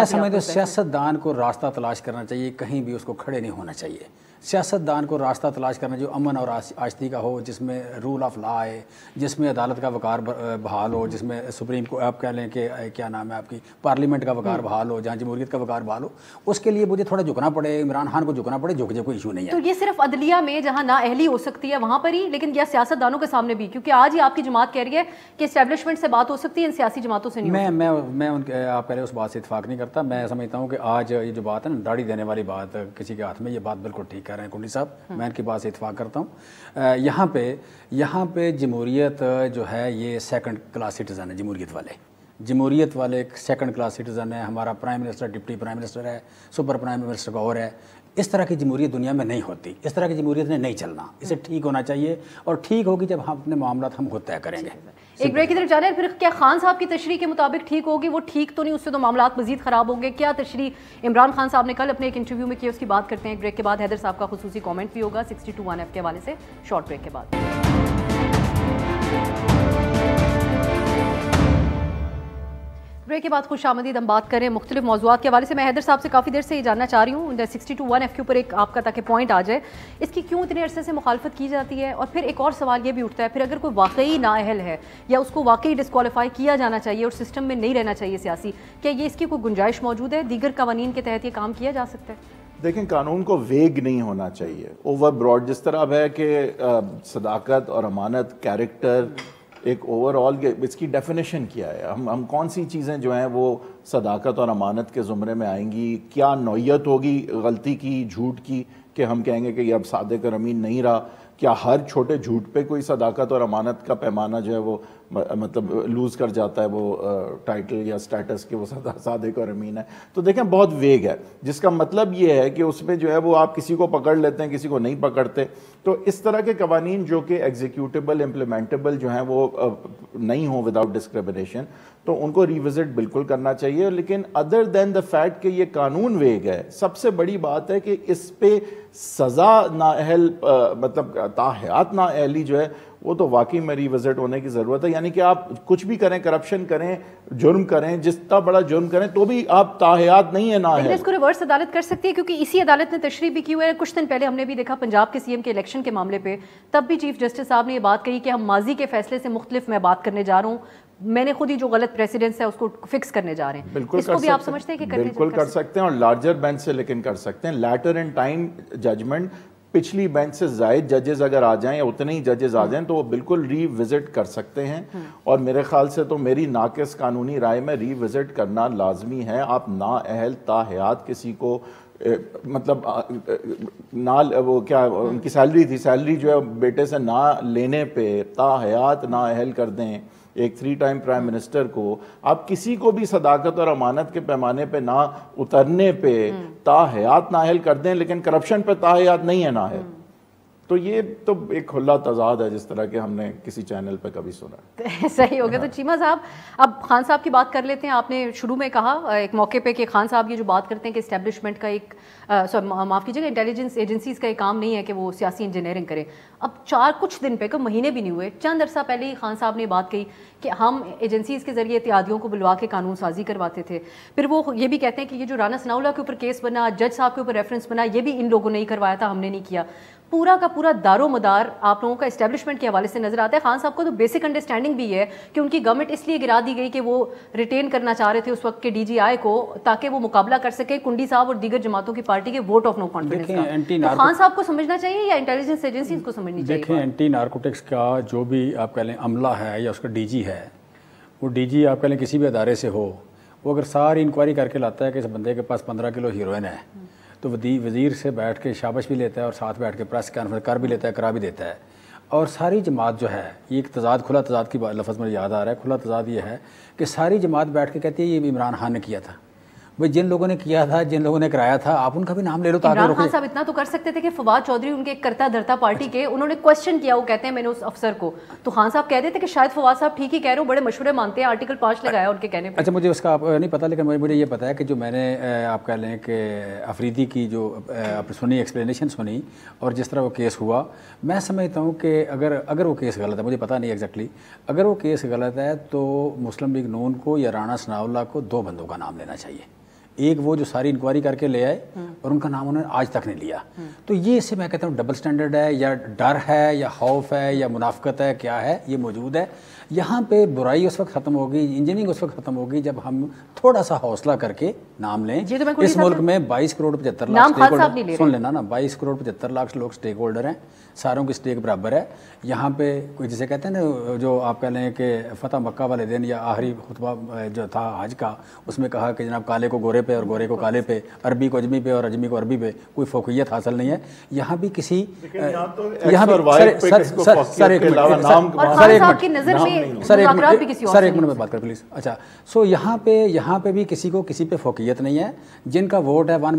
[SPEAKER 2] سمجھتا ہوں سیاست دان کو راستہ تلاش کرنا چاہیے، کہیں بھی اس کو کھڑے نہیں ہونا چاہیے. سیاست دان کو راستہ تلاش کرنا جو امن اور آشتی کا ہو، جس میں رول آف لا ہے، جس میں عدالت کا وقار بحال ہو، جس میں سپریم کو آپ کہہ لیں کہ کیا نام ہے آپ کی پارلیمنٹ کا وقار بحال ہو، جہاں جمہوریت کا وقار بحال ہو. اس کے لیے مجھے تھوڑا جھکنا پڑے، عمران خان کو جھکنا پڑے، جھک کوئی ایشو نہیں ہے.
[SPEAKER 1] تو یہ صرف عدلیہ میں جہاں نااہلی ہو سکتی ہے وہاں پر ہی، لیکن یا سیاست دانوں کے سامنے بھی؟ کیونکہ آج ہی آپ کی جماعت کہہ رہی ہے کہ اسٹیبلشمنٹ سے بات ہو سکتی ہے، ان سیاسی جماعتوں سے نہیں.
[SPEAKER 2] میں ان کے آپ کہہ رہے اس بات سے اتفاق نہیں کرتا. میں سمجھتا ہوں کہ آج یہ جو بات ہے نا داڑھی دینے والی بات کسی کے ہاتھ میں، یہ بات بالکل ٹھیک کہہ رہے ہیں کنڈی صاحب، میں ان کی بات سے اتفاق کرتا ہوں. یہاں پہ جمہوریت جو ہے یہ سیکنڈ کلاس سٹیزن ہے. جمہوریت والے ایک سیکنڈ کلاس سٹیزن ہے. ہمارا prime minister deputy prime minister ہے، سپر پرائم منسٹر کا اور ہے. اس طرح کی جمہوریت دنیا میں نہیں ہوتی، اس طرح کی جمہوریت نے نہیں چلنا. اسے ٹھیک ہونا چاہیے اور ٹھیک ہوگی جب ہم اپنے معاملات ہم خود طے کریں گے.
[SPEAKER 1] ایک بریک کی طرف جانے پھر کیا خان صاحب کی تشریح کے مطابق ٹھیک ہوگی؟ وہ ٹھیک تو نہیں، اس سے تو معاملات مزید خراب ہوں گے. کیا تشریح عمران خان صاحب نے کل اپنے ایک انٹرویو میں کی، اس کی بات کرتے ہیں. ایک بریک کے بعد حیدر صاحب کا خصوصی کامنٹ بھی ہوگا 62(1) کے حوالے سے. شارٹ بریک کے بعد کے بعد خوش آمدید. ہم بات کریں مختلف موضوعات کے حوالے سے. میں حیدر صاحب سے کافی دیر سے یہ جاننا چاہ رہی ہوں 62(1) کے اوپر ایک آپ کا تاکہ پوائنٹ آ جائے، اس کی کیوں اتنے عرصے سے مخالفت کی جاتی ہے؟ اور پھر ایک اور سوال یہ بھی اٹھتا ہے، پھر اگر کوئی واقعی نااہل ہے یا اس کو واقعی ڈسکوالیفائی کیا جانا چاہیے اور سسٹم میں نہیں رہنا چاہیے سیاسی، کیا یہ اس کی کوئی گنجائش موجود ہے؟ دیگر قوانین کے تحت یہ کام کیا جا سکتا ہے؟
[SPEAKER 3] دیکھیں قانون کو ویگ نہیں ہونا چاہیے، اوور براڈ. جس طرح ہے کہ صداقت اور امانت، کیریکٹر، ایک اوور آل اس کی ڈیفینیشن کیا ہے. ہم کون سی چیزیں جو ہیں وہ صداقت اور امانت کے زمرے میں آئیں گی؟ کیا نوعیت ہوگی غلطی کی، جھوٹ کی، کہ ہم کہیں گے کہ یہ اب صادق اور امین نہیں رہا؟ کیا ہر چھوٹے جھوٹ پہ کوئی صداقت اور امانت کا پیمانہ جو ہے وہ مطلب لوز کر جاتا ہے وہ ٹائٹل یا سٹیٹس کہ وہ صادق اور امین ہے؟ تو دیکھیں بہت ویگ ہے، جس کا مطلب یہ ہے کہ اس میں جو ہے وہ آپ کسی کو پکڑ لیتے ہیں، کسی کو نہیں پکڑتے. تو اس طرح کے قوانین جو کہ ایگزیکیوٹیبل، امپلیمنٹیبل جو ہیں وہ نہیں ہوں وداؤٹ ڈسکریمنیشن، تو ان کو ریوزٹ بالکل کرنا چاہیے. لیکن ادر دین دا فیکٹ کہ یہ قانون ویگ ہے، سب سے بڑی بات ہے کہ اس پہ سزا نااہل مطلب تاحیات نااہلی جو ہے وہ تو واقعی میں ریوزٹ ہونے کی ضرورت ہے. یعنی کہ آپ کچھ بھی کریں، کرپشن کریں، جرم کریں، جتنا بڑا جرم کریں، تو بھی آپ تاحیات نہیں ہے نااہل.
[SPEAKER 1] اس کو ریورس عدالت کر سکتی ہے، کیونکہ اسی عدالت نے تشریح بھی کی ہوئی ہے. کچھ دن پہلے ہم نے بھی دیکھا پنجاب کے سی ایم کے الیکشن کے معاملے پہ، تب بھی چیف جسٹس صاحب نے یہ بات کہی کہ ہم ماضی کے فیصلے سے مختلف میں بات کرنے جا رہا ہوں، میں نے خود ہی جو غلط پریسیڈنس ہے اس کو فکس کرنے جا رہے ہیں.
[SPEAKER 3] بالکل
[SPEAKER 1] اس کو بھی آپ سمجھتے ہیں کہ
[SPEAKER 3] بالکل کر سکتے ہیں، اور لارجر بینچ سے لیکن کر سکتے ہیں. لیٹر ان ٹائم ججمنٹ، پچھلی بینچ سے زائد ججز اگر آ جائیں یا اتنے ہی ججز آ جائیں تو وہ بالکل ری وزٹ کر سکتے ہیں. اور میرے خیال سے تو میری ناقص قانونی رائے میں ری وزٹ کرنا لازمی ہے. آپ نااہل تاحیات کسی کو مطلب وہ کیا ان کی سیلری تھی، سیلری جو ہے بیٹے سے نہ لینے پہ تاحیات نااہل کر دیں، ایک 3 ٹائم پرائم منسٹر کو آپ کسی کو بھی صداقت اور امانت کے پیمانے پہ نہ اترنے پہ تا حیات نااہل کر دیں، لیکن کرپشن پہ تا حیات نہیں ہے نااہل. تو یہ تو ایک کھلا تضاد ہے جس طرح کہ ہم نے کسی چینل پہ کبھی سنا.
[SPEAKER 1] صحیح ہو گیا. تو چیمہ صاحب اب خان صاحب کی بات کر لیتے ہیں. آپ نے شروع میں کہا ایک موقع پہ کہ خان صاحب یہ جو بات کرتے ہیں کہ اسٹیبلشمنٹ کا ایک معاف کیجیے گا انٹیلیجنس ایجنسیز کا ایک کام نہیں ہے کہ وہ سیاسی انجینئرنگ کریں. اب کچھ دن پہ مہینے بھی نہیں ہوئے، چند عرصہ پہلے ہی خان صاحب نے بات کہی کہ ہم ایجنسیز کے ذریعے اتحادیوں کو بلوا کے قانون سازی کرواتے تھے. پھر وہ یہ بھی کہتے ہیں کہ یہ جو رانا ثناء اللہ کے اوپر کیس بنا، جج صاحب کے اوپر ریفرنس بنا، یہ بھی ان لوگوں نے ہی کروایا تھا، ہم نے نہیں کیا. پورا کا پورا دار و مدار آپ لوگوں کا اسٹیبلشمنٹ کے حوالے سے نظر آتا ہے. خان صاحب کو تو بیسک انڈرسٹینڈنگ بھی ہے کہ ان کی گورنمنٹ اس لیے گرا دی گئی کہ وہ ریٹین کرنا چاہ رہے تھے اس وقت کے ڈی جی آئی کو تاکہ وہ مقابلہ کر سکے کنڈی صاحب اور دیگر جماعتوں کی پارٹی کے ووٹ آف نو کانفیڈنس کا. تو خان صاحب کو سمجھنا چاہیے یا انٹیلیجنس ایجنسیز کو سمجھنی چاہیے؟
[SPEAKER 2] دیکھیں اینٹی نارکوٹکس کا جو بھی آپ کہہ لیں عملہ ہے یا اس کا ڈی جی ہے، وہ ڈی جی آپ کہہ لیں کسی بھی ادارے سے ہو، وہ اگر ساری انکوائری کر کے لاتا ہے کہ اس بندے کے پاس 15 کلو ہیروئن ہے تو وزیر سے بیٹھ کے شابش بھی لیتا ہے اور ساتھ بیٹھ کے پریس کانفرنس کر بھی لیتا ہے، کرا بھی دیتا ہے. اور ساری جماعت جو ہے یہ ایک تضاد، کھلا تضاد کی لفظ مجھے یاد آ رہا ہے. کھلا تضاد یہ ہے کہ ساری جماعت بیٹھ کے کہتی ہے یہ عمران خان نے کیا تھا. بھائی جن لوگوں نے کیا تھا، جن لوگوں نے کرایا تھا، آپ ان کا بھی نام لے لو.
[SPEAKER 1] عمران خان صاحب اتنا تو کر سکتے تھے کہ فواد چودھری ان کے ایک کرتا دھرتا پارٹی کے، انہوں نے کوشچن کیا، وہ کہتے ہیں میں نے اس افسر کو، تو خان صاحب کہہ دیتے کہ شاید فواد صاحب ٹھیک ہی کہہ رہے ہو، بڑے مشورے مانتے ہیں، آرٹیکل 5 لگایا ان کے کہنے پہ.
[SPEAKER 2] اچھا مجھے اس کا آپ نہیں پتا، لیکن مجھے یہ پتا ہے کہ جو میں نے آپ کہہ لیں کہ افریدی کی جو سنی ایکسپلینیشن سنی اور جس طرح وہ کیس ہوا، میں سمجھتا ہوں کہ اگر وہ کیس غلط ہے، مجھے پتہ نہیں ایگزیکٹلی، اگر وہ کیس غلط ہے تو مسلم لیگ نون کو یا رانا ثناء اللہ کو 2 بندوں کا نام لینا چاہیے. ایک وہ جو ساری انکوائری کر کے لے آئے اور ان کا نام انہوں نے آج تک نہیں لیا. تو یہ اس سے میں کہتا ہوں ڈبل سٹینڈرڈ ہے یا ڈر ہے یا خوف ہے یا منافقت ہے، کیا ہے یہ موجود ہے. یہاں پہ برائی اس وقت ختم ہوگی، انجینئرنگ اس وقت ختم ہوگی جب ہم تھوڑا سا حوصلہ کر کے نام لیں. اس ملک میں 22 کروڑ 75 لاکھ سٹیک ہولڈر، سن لینا نا، 22 کروڑ 75 لاکھ لوگ سٹیک ہولڈر ہیں، ساروں کی سٹیک برابر ہے. یہاں پہ کوئی جسے کہتے ہیں نا، جو آپ کہہ لیں کہ فتح مکہ والے دن یا آخری خطبہ جو تھا حج کا، اس میں کہا کہ جناب کالے کو گورے پہ اور گورے کو کالے پہ، عربی کو اجمی پہ اور اجمی کو عربی پہ، کوئی فوقیت حاصل نہیں ہے. یہاں بھی کسی یہاں سر ایک منٹ میں بات کر پلیز. اچھا سو یہاں پہ بھی کسی کو کسی پہ فوقیت نہیں ہے. جن کا ووٹ ہے ون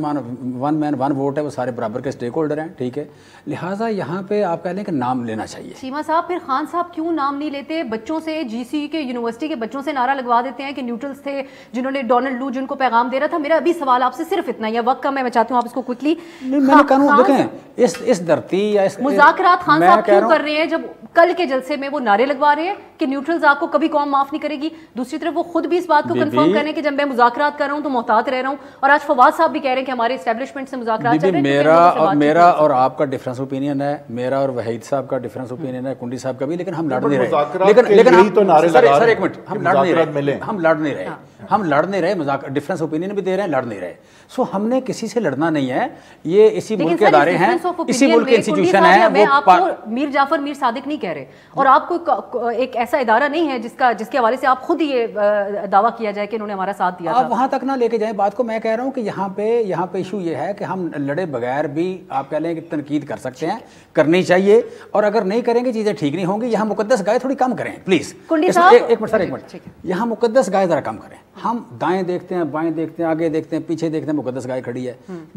[SPEAKER 2] مین ون ووٹ ہے، وہ سارے برابر کے سٹیک ہولڈر ہیں، ٹھیک ہے. لہٰذا یہاں پہ آپ کہہ لیں کہ نام لینا چاہیے.
[SPEAKER 1] چیمہ صاحب پھر خان صاحب کیوں نام نہیں لیتے؟ بچوں سے، جی سی کے یونیورسٹی کے بچوں سے نعرہ لگوا دیتے ہیں کہ نیوٹرلز تھے جنہوں نے ڈونلڈ لو جن کو پیغام دے رہا تھا. میرا ابھی سوال آپ سے صرف اتنا ہی ہے، وقت کم ہے، میں چاہتی ہوں آپ اس کو کوئکلی.
[SPEAKER 2] میں نے قانون دیکھیں اس دھرتی یا اس
[SPEAKER 1] مذاکرات خان صاحب کیوں کر رہے ہیں جب کل کے جلسے میں وہ نعرے لگوا رہے ہیں کہ نیوٹرلز آپ کو کبھی قوم معاف نہیں کرے گی. دوسری طرف وہ خود بھی اس بات کو کنفرم کریں کہ جب میں مذاکرات کر رہا ہوں تو محتاط رہ رہا ہوں. اور آج فواد صاحب بھی کہہ رہے ہیں کہ ہمارے اسٹیبلشمنٹ سے مذاکرات چل رہے ہیں.
[SPEAKER 2] میرا اور آپ کا ڈفرینس اوپینین ہے، میرا اور وحید صاحب کا ڈفرینس اوپینین ہے، کنڈی صاحب کا بھی، لیکن ہم لڑ نہیں رہے. سر ایک منٹ، ہم لڑ نہیں رہے، ڈفرینس اوپینین بھی دے رہے ہیں، لڑ نہیں رہے. سو ہم نے کسی سے لڑنا نہیں ہے. یہ اسی ملک کے ادارے ہیں، اسی ملک کے انسٹیٹیوشن ہیں.
[SPEAKER 1] میں آپ کو میر جعفر میر صادق نہیں کہہ رہے، اور آپ کو ایک ایسا ادارہ نہیں ہے جس کے حوالے سے آپ خود یہ دعویٰ کیا جائے کہ انہوں نے ہمارا ساتھ دیا.
[SPEAKER 2] آپ وہاں تک نہ لے کے جائیں بات کو. میں کہہ رہا ہوں کہ یہاں پہ ایشو یہ ہے کہ ہم لڑے بغیر بھی آپ کہہ لیں کہ تنقید کر سکتے ہیں، کرنی چاہیے. اور اگر نہیں کریں گے چیزیں ٹھیک نہیں ہوں گی. یہاں مقدس گائے تھوڑی کم کریں پلیز. ایک منٹ سر، ایک منٹ. یہاں مقدس گائے ذرا کم کریں. ہم دائیں دیکھتے ہیں، بائیں دیکھتے ہیں، آگے دیکھتے ہیں، پیچھے دیکھتے ہیں، مقدس گائے کھڑی ہے.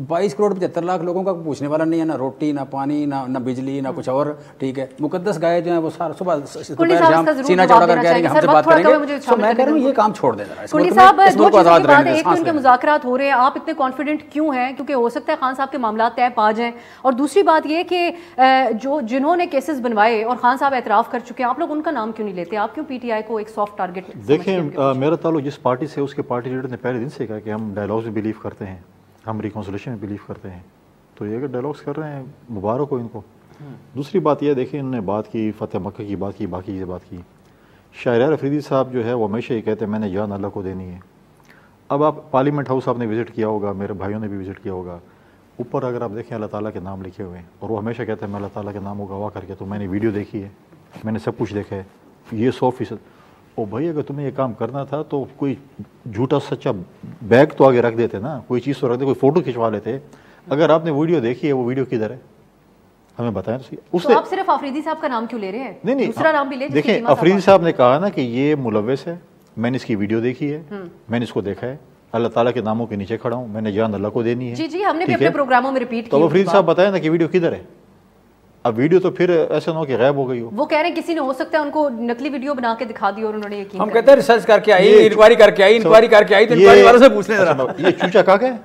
[SPEAKER 2] 22 کروڑ 75 لاکھ لوگوں کا پوچھنے والا نہیں ہے، نہ روٹی، نہ پانی، نہ بجلی، نہ کچھ اور، ٹھیک ہے. مقدس گائے جو ہیں وہ سارا صبح شام سینہ چوڑا کر کہہ رہے ہیں کہ ہم سے بات کریں گے. تو میں کہہ رہا ہوں یہ کام چھوڑ دیں ذرا.
[SPEAKER 1] کنڈی صاحب ایک تو ان کے مذاکرات ہو رہے ہیں، آپ اتنے کانفیڈنٹ کیوں ہیں؟ کیونکہ ہو سکتا ہے خان صاحب کے معاملات طے پا جائیں. اور دوسری بات یہ کہ جنہوں نے کیسز بنوائے اور خان صاحب اعتراف کر چکے ہیں، آپ لوگ ان کا نام کیوں نہیں لیتے؟ آپ کیوں پی ٹی آئی کو ایک سافٹ ٹارگٹ؟
[SPEAKER 4] دیکھیں میرا تعلق جس پارٹی سے، اس کے پارٹی لیڈر نے پہلے دن سے کہا کہ ہم ڈائلاگس میں بلیو کرتے ہیں، ہم ریکنسلیشن میں بلیو کرتے ہیں. تو یہ اگر ڈائلاگس کر رہے ہیں مبارک ہو ان کو. دوسری بات یہ دیکھیں، انہوں نے بات کی فتح مکہ کی بات کی، باقی چیزیں بات کی. شاہریار افریدی صاحب جو ہے وہ ہمیشہ یہ کہتے ہیں میں نے جان اللہ کو دینی ہے. اب آپ پارلیمنٹ ہاؤس آپ نے وزٹ کیا ہوگا، میرے بھائیوں نے بھی وزٹ کیا ہوگا. اوپر اگر آپ دیکھیں اللہ تعالیٰ کے نام لکھے ہوئے ہیں، اور وہ ہمیشہ کہتے ہیں میں اللہ تعالیٰ کے نام کو گواہ کر کے. تو میں نے ویڈیو دیکھی ہے، میں نے سب کچھ دیکھا ہے، یہ 100%. او بھائی اگر تمہیں یہ کام کرنا تھا تو کوئی جھوٹا سچا بیگ تو آگے رکھ دیتے نا، کوئی چیز تو رکھ دے، کوئی فوٹو کھنچوا لیتے. اگر آپ نے ویڈیو دیکھی ہے، وہ ویڈیو کدھر ہے؟ ہمیں بتائیں
[SPEAKER 1] تو آپ صرف آفریدی صاحب کا نام کیوں لے رہے ہیں؟
[SPEAKER 4] نہیں
[SPEAKER 1] دوسرا نام بھی لے.
[SPEAKER 4] دیکھیں آفریدی صاحب نے کہا نا کہ یہ ملوث ہے, میں نے اس کی ویڈیو دیکھی ہے, میں نے اس کو دیکھا ہے, اللہ تعالیٰ کے ناموں کے نیچے کھڑا ہوں, میں نے جان اللہ کو دینی ہے.
[SPEAKER 1] جی ہم نے بھی اپنے پروگراموں میں ریپیٹ کی.
[SPEAKER 4] تو آفریدی صاحب بتائیں نا کہ ویڈیو کدھر ہے. اب ویڈیو تو پھر ایسا نہ ہو کہ غائب ہو گئی ہو.
[SPEAKER 1] وہ کہہ رہے ہیں کسی نے ہو سکتا ہے ان کو نقلی ویڈیو بنا کے دکھا دی اور انہوں نے یقین.
[SPEAKER 2] ہم کہتے ہیں ریسرچ کر کے آئی, انکوائری کر کے آئی تو انکوائری والوں سے پوچھ لیں ذرا.
[SPEAKER 4] یہ چوچا کہا گیا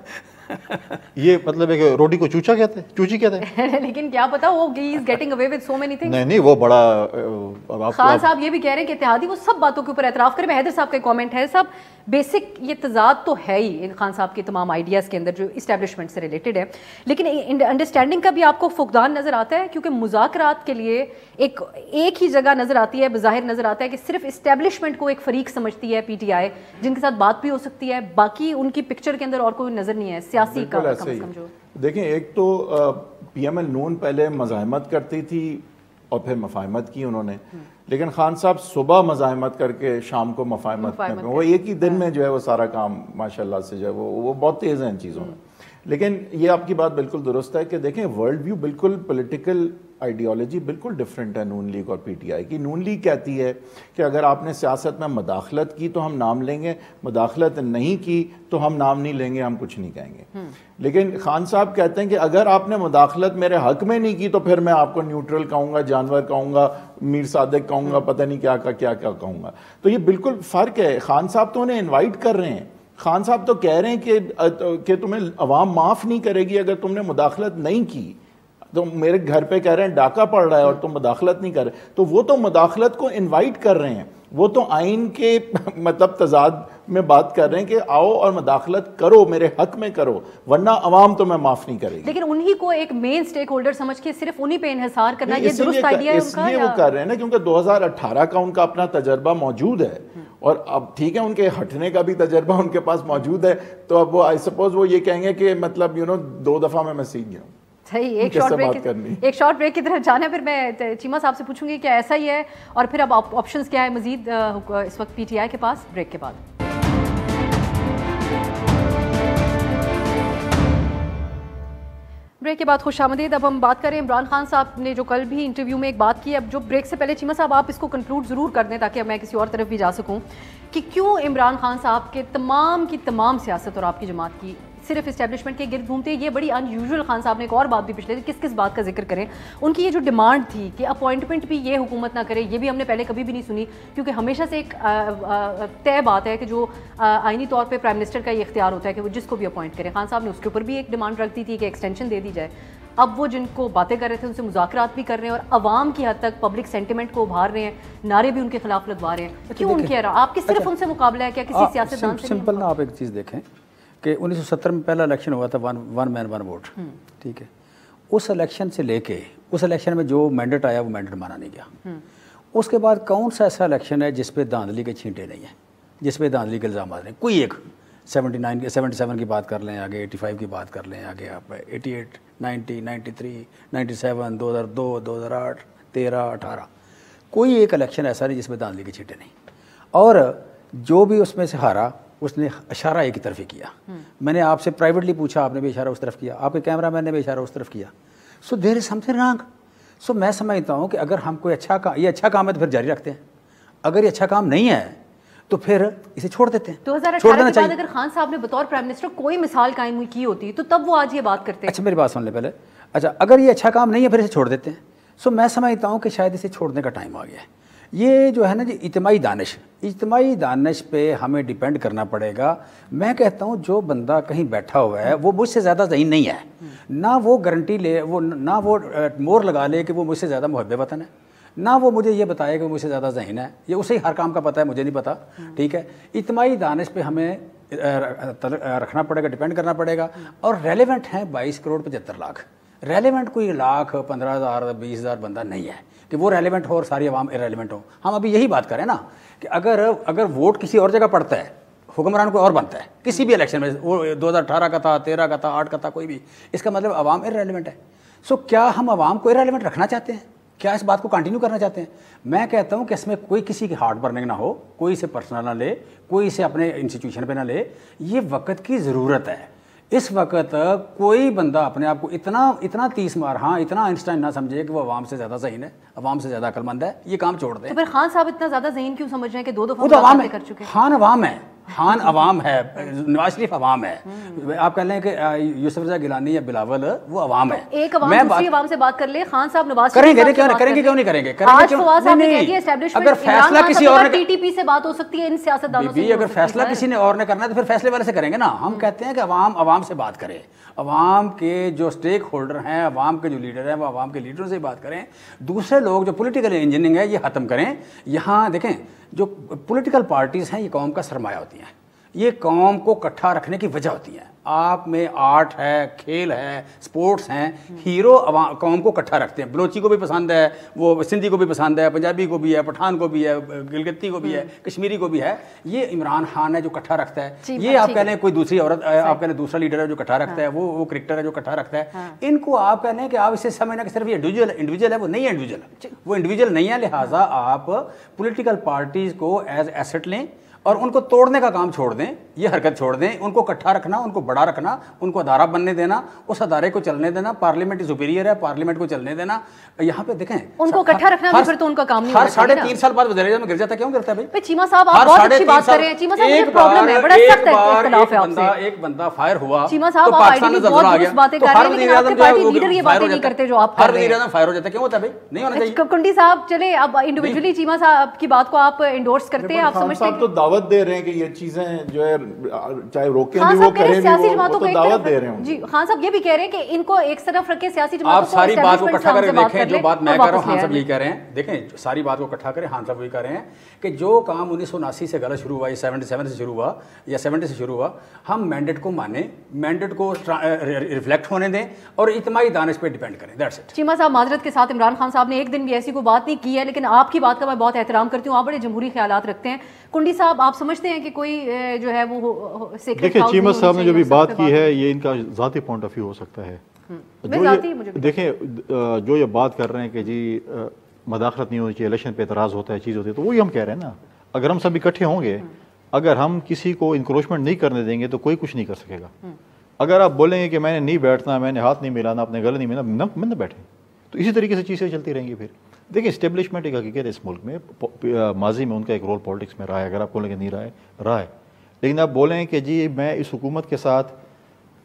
[SPEAKER 4] یہ مطلب ہے کہ روٹی کو چوچا کہتے ہیں, چوچی کہتے ہیں.
[SPEAKER 1] لیکن کیا پتا وہ ہی is getting away with so many things.
[SPEAKER 4] نہیں وہ بڑا.
[SPEAKER 1] خان صاحب یہ بھی کہہ رہے ہیں کہ اتحادی وہ سب باتوں کے اوپر اعتراف کرے. حیدر صاحب کا کامنٹ ہے, صاحب بیسک یہ تضاد تو ہے ہی خان صاحب کے تمام آئیڈیاز کے اندر جو اسٹیبلشمنٹ سے ریلیٹڈ ہے, لیکن انڈرسٹینڈنگ کا بھی آپ کو فقدان نظر آتا ہے, کیونکہ مذاکرات کے لیے ایک ہی جگہ نظر آتی ہے, بظاہر نظر آتا ہے کہ صرف اسٹیبلشمنٹ کو ایک فریق سمجھتی ہے پی ٹی آئی, جن کے ساتھ بات بھی ہو سکتی ہے, باقی ان کی پکچر کے اندر اور کوئی نظر نہیں ہے سیاسی کا.
[SPEAKER 3] دیکھیں ایک تو پی ایم ایل نون پہلے مزاحمت کرتی تھی اور پھر مفاہمت کی انہوں نے, لیکن خان صاحب صبح مزاحمت کر کے شام کو مفاہمت کرتے ہیں. وہ ایک ہی دن میں جو ہے وہ سارا کام ماشاءاللہ سے جو ہے وہ بہت تیز ہیں ان چیزوں میں. لیکن یہ آپ کی بات بالکل درست ہے کہ دیکھیں ورلڈ ویو بالکل پولیٹیکل آئیڈیالوجی بالکل ڈیفرنٹ ہے نون لیگ اور پی ٹی آئی کی. نون لیگ کہتی ہے کہ اگر آپ نے سیاست میں مداخلت کی تو ہم نام لیں گے, مداخلت نہیں کی تو ہم نام نہیں لیں گے, ہم کچھ نہیں کہیں گے. لیکن خان صاحب کہتے ہیں کہ اگر آپ نے مداخلت میرے حق میں نہیں کی تو پھر میں آپ کو نیوٹرل کہوں گا, جانور کہوں گا, میر صادق کہوں گا, پتہ نہیں کیا کہوں گا. تو یہ بالکل فرق ہے. خان صاحب تو انہیں انوائٹ کر رہے ہیں, خان صاحب تو کہہ رہے ہیں کہ تمہیں عوام معاف نہیں کرے گی اگر تم نے مداخلت نہیں کی. تو میرے گھر پہ کہہ رہے ہیں ڈاکہ پڑ رہا ہے اور تم مداخلت نہیں کر رہے, تو وہ تو مداخلت کو انوائٹ کر رہے ہیں, وہ تو آئین کے مطلب تضاد میں بات کر رہے ہیں کہ آؤ اور مداخلت کرو, میرے حق میں کرو, ورنہ عوام تو میں معاف نہیں کرے گی.
[SPEAKER 1] لیکن انہی کو ایک مین سٹیک ہولڈر سمجھ کے صرف انہی پہ انحصار کرنا یہ درست آئیڈیا ہے ان کا؟ اس لیے
[SPEAKER 3] وہ کر رہے ہیں نا کیونکہ 2018 کا ان کا اپنا تجربہ موجود ہے, اور اب ٹھیک ہے ان کے ہٹنے کا بھی تجربہ ان کے پاس موجود ہے, تو اب وہ آئی سپوز وہ یہ کہیں گے کہ مطلب 2 دفعہ میں سیکھ گیا ہوں.
[SPEAKER 1] صحیح. ایک شارٹ بریک کی طرف جانا ہے, پھر میں چیمہ صاحب سے پوچھوں گی کیا ایسا ہی ہے, اور پھر اب آپشنز کیا ہے مزید اس وقت پی ٹی آئی کے پاس. بریک کے بعد خوش آمدید. اب ہم بات کریں عمران خان صاحب نے جو کل بھی انٹرویو میں ایک بات کی, اب جو بریک سے پہلے چیمہ صاحب آپ اس کو کنکلوڈ ضرور کر دیں تاکہ میں کسی اور طرف بھی جا سکوں, کہ کیوں عمران خان صاحب کے تمام کی تمام سیاست اور آپ کی جماعت کی صرف اسٹیبلشمنٹ کے گرد گھومتے. یہ بڑی ان یوزول. خان صاحب نے ایک اور بات بھی پچھلے کس بات کا ذکر کریں, ان کی یہ جو ڈیمانڈ تھی کہ اپوائنٹمنٹ بھی یہ حکومت نہ کرے, یہ بھی ہم نے پہلے کبھی بھی نہیں سنی, کیونکہ ہمیشہ سے ایک طے بات ہے کہ جو آئینی طور پہ پرائم منسٹر کا یہ اختیار ہوتا ہے کہ وہ جس کو بھی اپوائنٹ کرے. خان صاحب نے اس کے اوپر بھی ایک ڈیمانڈ رکھ دی تھی کہ ایکسٹینشن دے دی جائے. اب وہ جن کو باتیں کر رہے تھے ان سے مذاکرات بھی کر رہے ہیں اور عوام کی حد تک پبلک سینٹیمنٹ کو ابھار رہے ہیں, نعرے بھی ان کے خلاف لگوا رہے ہیں. کیوں ان کے آپ کی صرف ان سے مقابلہ ہے کیا کسی سیاستدان سے؟
[SPEAKER 2] سمپل نا, آپ ایک چیز دیکھیں کہ 1970 میں پہلا الیکشن ہوا تھا, ون مین ون ووٹ, ٹھیک ہے. اس الیکشن سے لے کے اس الیکشن میں جو مینڈیٹ آیا وہ مینڈیٹ مانا نہیں گیا. اس کے بعد کون سا ایسا الیکشن ہے جس پہ دھاندلی کے چھینٹے نہیں ہیں, جس پہ دھاندلی کے الزامات نہیں؟ کوئی ایک 77 کی بات کر لیں, آگے 85 کی بات کر لیں, آگے آپ 88 90 93 97 2002 2008 13 18, کوئی ایک الیکشن ایسا نہیں جس میں دھاندلی کے چھینٹے نہیں. اور جو بھی اس میں سے ہارا اس نے اشارہ ایک ہی طرف ہی کیا. میں نے آپ سے پرائیویٹلی پوچھا, آپ نے بھی اشارہ اس طرف کیا, آپ کے کیمرہ مین نے بھی اشارہ اس طرف کیا. سو دیر از سمتھنگ رانگ. سو میں سمجھتا ہوں کہ اگر ہم کوئی یہ اچھا کام ہے تو پھر جاری رکھتے ہیں, اگر یہ اچھا کام نہیں ہے تو پھر اسے چھوڑ دیتے ہیں.
[SPEAKER 1] 2018 کے بعد اگر خان صاحب نے بطور پرائم منسٹر کوئی مثال قائم کی ہوتی تو تب وہ آج یہ بات کرتے ہیں.
[SPEAKER 2] اچھا میری بات سن لیں پہلے. اچھا اگر یہ اچھا کام نہیں ہے پھر اسے چھوڑ دیتے ہیں. سو میں سمجھتا ہوں کہ شاید اسے چھوڑنے کا ٹائم آ گیا ہے. یہ جو ہے نا جی اجتماعی دانش پہ ہمیں ڈیپینڈ کرنا پڑے گا. میں کہتا ہوں جو بندہ کہیں بیٹھا ہوا ہے وہ مجھ سے زیادہ ذہین نہیں ہے, نہ وہ گارنٹی لے, وہ نہ وہ مور لگا لے کہ وہ مجھ سے زیادہ محب وطن ہے, نہ وہ مجھے یہ بتائے کہ وہ مجھ سے زیادہ ذہین ہے. یہ اسے ہر کام کا پتہ ہے, مجھے نہیں پتہ, ٹھیک ہے. اجتماعی دانش پہ ہمیں رکھنا پڑے گا, ڈیپینڈ کرنا پڑے گا. اور ریلیونٹ ہیں 22 کروڑ 75 لاکھ. ریلیونٹ کوئی 1,15,000 20,000 بندہ نہیں ہے کہ وہ ریلیونٹ ہو اور ساری عوام ارریلیونٹ ہو. ہم ابھی یہی بات کریں نا کہ اگر ووٹ کسی اور جگہ پڑتا ہے, حکمران کوئی اور بنتا ہے کسی بھی الیکشن میں, وہ 2018 کا تھا, 13 کا تھا, 8 کا تھا, کوئی بھی, اس کا مطلب عوام ارریلیونٹ ہے. سو کیا ہم عوام کو ارریلیونٹ رکھنا چاہتے ہیں؟ کیا اس بات کو کنٹینیو کرنا چاہتے ہیں؟ میں کہتا ہوں کہ اس میں کوئی کسی کی ہارٹ برننگ نہ ہو, کوئی اسے پرسنل نہ لے, کوئی اسے اپنے انسٹیٹیوشن پہ نہ لے. یہ وقت کی ضرورت ہے. اس وقت کوئی بندہ اپنے آپ کو اتنا 30 مار اتنا آئنسٹائن نہ سمجھے کہ وہ عوام سے زیادہ ذہین ہے، عوام سے زیادہ عقل مند ہے، یہ کام چھوڑ دیں۔
[SPEAKER 1] تو پھر خان صاحب اتنا زیادہ ذہین کیوں سمجھ رہے ہیں کہ 2 دفعہ ملاقاتیں کر چکے ہیں؟
[SPEAKER 2] خان عوام ہے، خان عوام ہے، نواز شریف عوام ہے۔ آپ کہہ لیں کہ یوسف رضا گیلانی یا بلاول وہ عوام ہے،
[SPEAKER 1] ایک عوام دوسری عوام سے بات کر لے، خان صاحب نواز
[SPEAKER 2] کریں گے، کیوں نہیں کریں گے؟
[SPEAKER 1] آج فواز صاحب نے کہہ دیا اسٹیبلشمنٹ،
[SPEAKER 2] اگر فیصلہ کسی اور نے،
[SPEAKER 1] ٹی ٹی پی سے بات ہو سکتی ہے، ان سیاستدانوں سے
[SPEAKER 2] اگر فیصلہ کسی نے اور نے کرنا ہے تو پھر فیصلے والے سے کریں گے نا۔ ہم کہتے ہیں کہ عوام سے بات کرے، عوام کے جو سٹیک ہولڈر ہیں، عوام کے جو لیڈر ہیں وہ عوام کے لیڈروں سے بات کریں۔ دوسرے لوگ جو پولیٹیکل انجینئرنگ ہے یہ ختم کریں۔ یہاں دیکھیں جو پولیٹیکل پارٹیز ہیں یہ قوم کا سرمایہ ہوتی ہیں، یہ قوم کو اکٹھا رکھنے کی وجہ ہوتی ہیں۔ آپ میں آرٹ ہے، کھیل ہے، سپورٹس ہیں، ہیرو قوم کو اکٹھا رکھتے ہیں۔ بلوچی کو بھی پسند ہے، وہ سندھی کو بھی پسند ہے، پنجابی کو بھی ہے، پٹھان کو بھی ہے، گلگتی کو بھی ہے، کشمیری کو بھی ہے۔ یہ عمران خان ہے جو اکٹھا رکھتا ہے۔ یہ آپ کہہ لیں کوئی دوسری عورت، آپ کہہ لیں دوسرا لیڈر ہے جو اکٹھا رکھتا ہے، وہ کرکٹر ہے جو اکٹھا رکھتا ہے۔ ان کو آپ کہہ لیں کہ آپ اسے سمجھنا کہ صرف یہ انڈیویجول ہے، وہ نہیں ہے انڈیویجول، وہ انڈیویجول نہیں ہے۔ لہٰذا آپ پولیٹیکل پارٹیز کو ایز ایسٹ لیں اور ان کو توڑنے کا کام چھوڑ دیں، یہ حرکت چھوڑ دیں۔ ان کو اکٹھا رکھنا، ان کو بڑا رکھنا، ان کو ادارہ بننے دینا، اس ادارے کو چلنے دینا۔ پارلیمنٹ سپیریئر ہے، پارلیمنٹ کو چلنے دینا۔ یہاں پہ دیکھیں
[SPEAKER 1] ان کو اکٹھا رکھنا بھی پھر تو ان کا کام نہیں
[SPEAKER 2] ہر 3.5 سال بعد وزیر اعظم میں گر جاتا ہے، کیوں گرتا ہے بھائی؟
[SPEAKER 1] چیمہ صاحب آپ بہت اچھی بات کر رہے ہیں۔ چیمہ صاحب یہ پرابلم ہے، بڑا سخت اختلاف ہے آپ سے۔
[SPEAKER 2] ایک بندہ فائر ہوا،
[SPEAKER 1] چیمہ صاحب آپ آئیڈیلی بہت درست باتیں کر رہے ہیں، لیکن آپ کے پارٹی لیڈر یہ باتیں نہیں کرتے جو آپ کر رہے ہیں۔
[SPEAKER 2] ہر وزیر اعظم فائر ہو جاتا ہے، کیوں ہوتا ہے بھائی؟ نہیں ہونا چاہیے۔
[SPEAKER 1] کنڈی صاحب چلے اب انڈیویجولی چیمہ صاحب کی بات کو آپ انڈورس کرتے ہیں، آپ سمجھتے ہیں
[SPEAKER 3] صاحب تو دعوت دے رہے ہیں کہ یہ چیزیں جو ہے چاہے روکیں بھی وہ کریں بھی، وہ تو دعوت دے رہے ہیں۔
[SPEAKER 1] جی خان صاحب یہ بھی کہہ رہے ہیں کہ ان کو ایک طرف رکھ کے سیاسی جماعتوں
[SPEAKER 2] آپ ساری بات کو اکٹھا کر دیکھیں، جو بات میں کہہ رہا ہوں خان صاحب یہی کہہ رہے ہیں۔ دیکھیں ساری بات کو اکٹھا کریں، خان صاحب وہی کہہ رہے ہیں کہ جو کام 1979 سے غلط شروع ہوا یا 77 سے شروع ہوا یا 70 سے شروع ہوا، ہم مینڈیٹ کو مانیں، مینڈیٹ کو ریفلیکٹ ہونے دیں اور اجتماعی دانش پہ ڈیپینڈ کریں۔ That's it.
[SPEAKER 1] چیمہ صاحب معذرت کے ساتھ عمران خان صاحب نے ایک دن بھی ایسی کوئی بات نہیں کی ہے، لیکن آپ کی بات کا میں بہت احترام کرتی ہوں، آپ بڑے جمہوری خیالات رکھتے ہیں۔ کنڈی صاحب آپ سمجھتے ہیں کہ کوئی جو ہے وہ
[SPEAKER 4] دیکھیں چیمہ صاحب نے جو بھی بات کی ہے یہ ان کا ذاتی پوائنٹ آف ویو ہو سکتا ہے۔ دیکھیں جو یہ بات کر رہے ہیں کہ جی مداخلت نہیں ہونی چاہیے، الیکشن پہ اعتراض ہوتا ہے، چیز ہوتی ہے، تو وہی ہم کہہ رہے ہیں نا، اگر ہم سب اکٹھے ہوں گے، اگر ہم کسی کو انکروچمنٹ نہیں کرنے دیں گے تو کوئی کچھ نہیں کر سکے گا۔ اگر آپ بولیں گے کہ میں نے نہیں بیٹھنا، میں نے ہاتھ نہیں ملانا، اپنے گلے نہیں ملانا، میں نہ بیٹھیں، تو اسی طریقے سے چیزیں چلتی رہیں گی۔ پھر دیکھیں اسٹیبلشمنٹ ایک حقیقت ہے اس ملک میں، ماضی میں ان کا ایک رول پالیٹکس میں رہا ہے، اگر آپ بولیں کہ نہیں رہا ہے، لیکن آپ بولیں کہ جی میں اس حکومت کے ساتھ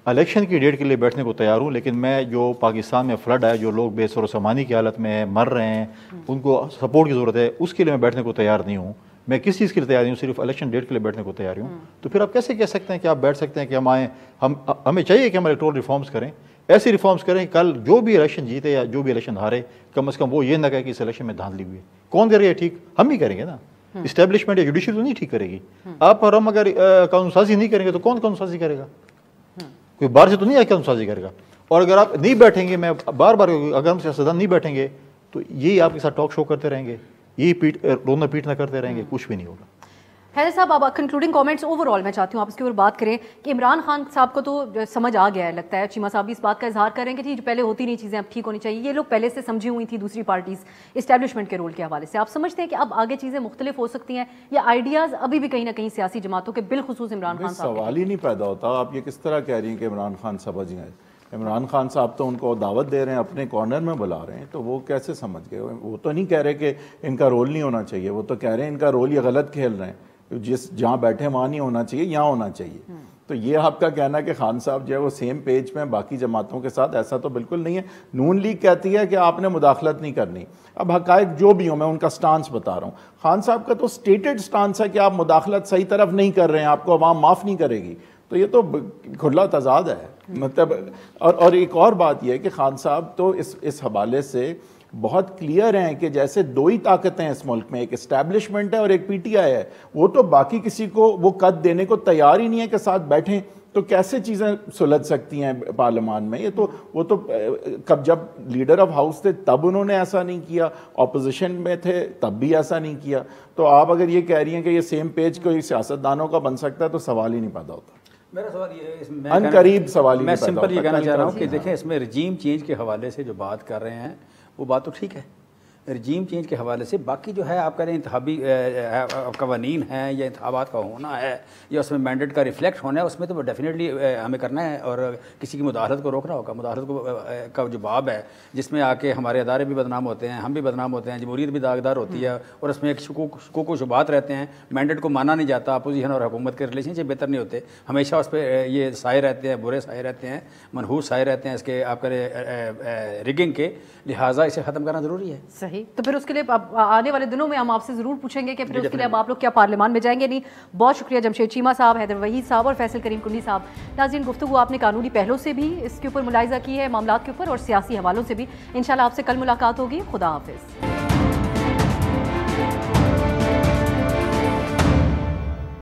[SPEAKER 4] الیکشن کی ڈیٹ کے لیے بیٹھنے کو تیار ہوں، لیکن میں جو پاکستان میں فلڈ ہے، جو لوگ بے سر و سامانی کی حالت میں مر رہے ہیں، ان کو سپورٹ کی ضرورت ہے، اس کے لیے میں بیٹھنے کو تیار نہیں ہوں، میں کس چیز کے لیے تیار نہیں ہوں، صرف الیکشن ڈیٹ کے لیے بیٹھنے کو تیار ہوں۔ تو پھر آپ کیسے کہہ سکتے ہیں کہ آپ بیٹھ سکتے ہیں کہ ہم آئیں، ہمیں چاہیے کہ ہم الیکٹورل ریفارمز کریں، ایسی ریفارمز کریں کل جو بھی الیکشن جیتے یا جو بھی الیکشن ہارے، کم از کم وہ یہ نہ کہے کہ اس الیکشن میں دھاندلی ہوئی ہے۔ کون کرے گا ٹھیک؟ ہم ہی کریں گے نا، اسٹیبلشمنٹ یا جوڈیشری تو نہیں ٹھیک کرے گی۔ آپ اور ہم اگر قانون سازی نہیں کریں گے تو کون قانون سازی کرے گا؟ کوئی باہر سے تو نہیں آئے قانون سازی کرے گا۔ اور اگر آپ نہیں بیٹھیں گے، میں بار بار اگر ہم سیاستدان نہیں بیٹھیں گے تو یہی آپ کے ساتھ ٹاک شو کرتے رہیں گے، یہی رونا پیٹنا کرتے رہیں گے، کچھ بھی نہیں ہوگا۔
[SPEAKER 1] حیدر صاحب اب کنکلوڈنگ کامنٹس اوور آل میں چاہتی ہوں آپ اس کے اوپر بات کریں کہ عمران خان صاحب کو تو سمجھ آ گیا ہے لگتا ہے، چیمہ صاحب بھی اس بات کا اظہار کر رہے ہیں کہ ٹھیک پہلے ہوتی نہیں چیزیں اب ٹھیک ہونی چاہیے، یہ لوگ پہلے سے سمجھی ہوئی تھی دوسری پارٹیز اسٹیبلشمنٹ کے رول کے حوالے سے۔ آپ سمجھتے ہیں کہ اب آگے چیزیں مختلف ہو سکتی ہیں یا آئیڈیاز ابھی بھی کہیں نہ کہیں سیاسی جماعتوں کے بالخصوص عمران خان صاحب؟
[SPEAKER 3] سوال ہی نہیں پیدا ہوتا۔ آپ یہ کس طرح کہہ رہی ہیں کہ عمران خان سمجھ گئے؟ عمران خان صاحب تو ان کو دعوت دے رہے ہیں، اپنے کارنر میں بلا رہے ہیں، تو وہ کیسے سمجھ گئے؟ وہ تو نہیں کہہ رہے کہ ان کا رول نہیں ہونا چاہیے، وہ تو کہہ رہے ہیں ان کا رول یہ غلط کھیل رہے ہیں، جہاں بیٹھے وہاں نہیں ہونا چاہیے، یہاں ہونا چاہیے۔ تو یہ آپ کا کہنا کہ خان صاحب جو ہے وہ سیم پیج میں باقی جماعتوں کے ساتھ، ایسا تو بالکل نہیں ہے۔ نون لیگ کہتی ہے کہ آپ نے مداخلت نہیں کرنی۔ اب حقائق جو بھی ہوں، میں ان کا سٹانس بتا رہا ہوں۔ خان صاحب کا تو سٹیٹڈ سٹانس ہے کہ آپ مداخلت صحیح طرف نہیں کر رہے ہیں، آپ کو عوام معاف نہیں کرے گی، تو یہ تو کھلا تضاد ہے۔ مطلب اور ایک اور بات یہ ہے کہ خان صاحب تو اس حوالے سے بہت کلیئر ہیں کہ جیسے دو ہی طاقتیں ہیں اس ملک میں، ایک اسٹیبلشمنٹ ہے اور ایک پی ٹی آئی ہے، وہ تو باقی کسی کو وہ قد دینے کو تیار ہی نہیں ہے کہ ساتھ بیٹھیں، تو کیسے چیزیں سلجھ سکتی ہیں پارلیمان میں؟ یہ تو وہ تو کب جب لیڈر آف ہاؤس تھے تب انہوں نے ایسا نہیں کیا، اپوزیشن میں تھے تب بھی ایسا نہیں کیا، تو آپ اگر یہ کہہ رہی ہیں کہ یہ سیم پیج کوئی سیاستدانوں کا بن سکتا ہے تو سوال ہی نہیں پیدا ہوتا۔
[SPEAKER 2] میرا سوال یہ
[SPEAKER 3] ان قریب سوال ہی
[SPEAKER 2] میں سمپل یہ کہنا چاہ رہا ہوں کہ دیکھیں اس میں رجیم چینج کے حوالے سے جو بات کر رہے ہیں وہ بات تو ٹھیک ہے، رجیم چینج کے حوالے سے باقی جو ہے آپ کہہ رہے ہیں انتخابی قوانین ہیں یا انتخابات کا ہونا ہے یا اس میں مینڈیٹ کا ریفلیکٹ ہونا ہے، اس میں تو ڈیفینیٹلی ہمیں کرنا ہے اور کسی کی مداخلت کو روکنا ہوگا. مداخلت کا جو باب ہے جس میں آ کے ہمارے ادارے بھی بدنام ہوتے ہیں، ہم بھی بدنام ہوتے ہیں، جمہوریت بھی داغدار ہوتی ہے اور اس میں ایک شکوک و شبہات رہتے ہیں. مینڈیٹ کو مانا نہیں جاتا، اپوزیشن اور حکومت کے ریلیشن شپ بہتر نہیں ہوتے، ہمیشہ اس پہ یہ سائے رہتے ہیں، برے سائے رہتے ہیں، منحوس سائے رہتے ہیں اس کے آپ کرے ریگنگ کے. لہٰذا اسے ختم کرنا ضروری ہے.
[SPEAKER 1] صحیح. تو پھر اس کے لیے آنے والے دنوں میں ہم آپ سے ضرور پوچھیں گے کہ پھر اس کے لیے اب آپ لوگ کیا پارلیمان میں جائیں گے. نہیں، بہت شکریہ جمشید چیمہ صاحب، حیدر وحید صاحب اور فیصل کریم کنڈی صاحب. ناظرین، گفتگو آپ نے قانونی پہلوں سے بھی اس کے اوپر ملاحظہ کی ہے، معاملات کے اوپر اور سیاسی حوالوں سے بھی. انشاءاللہ آپ سے کل ملاقات ہوگی. خدا حافظ.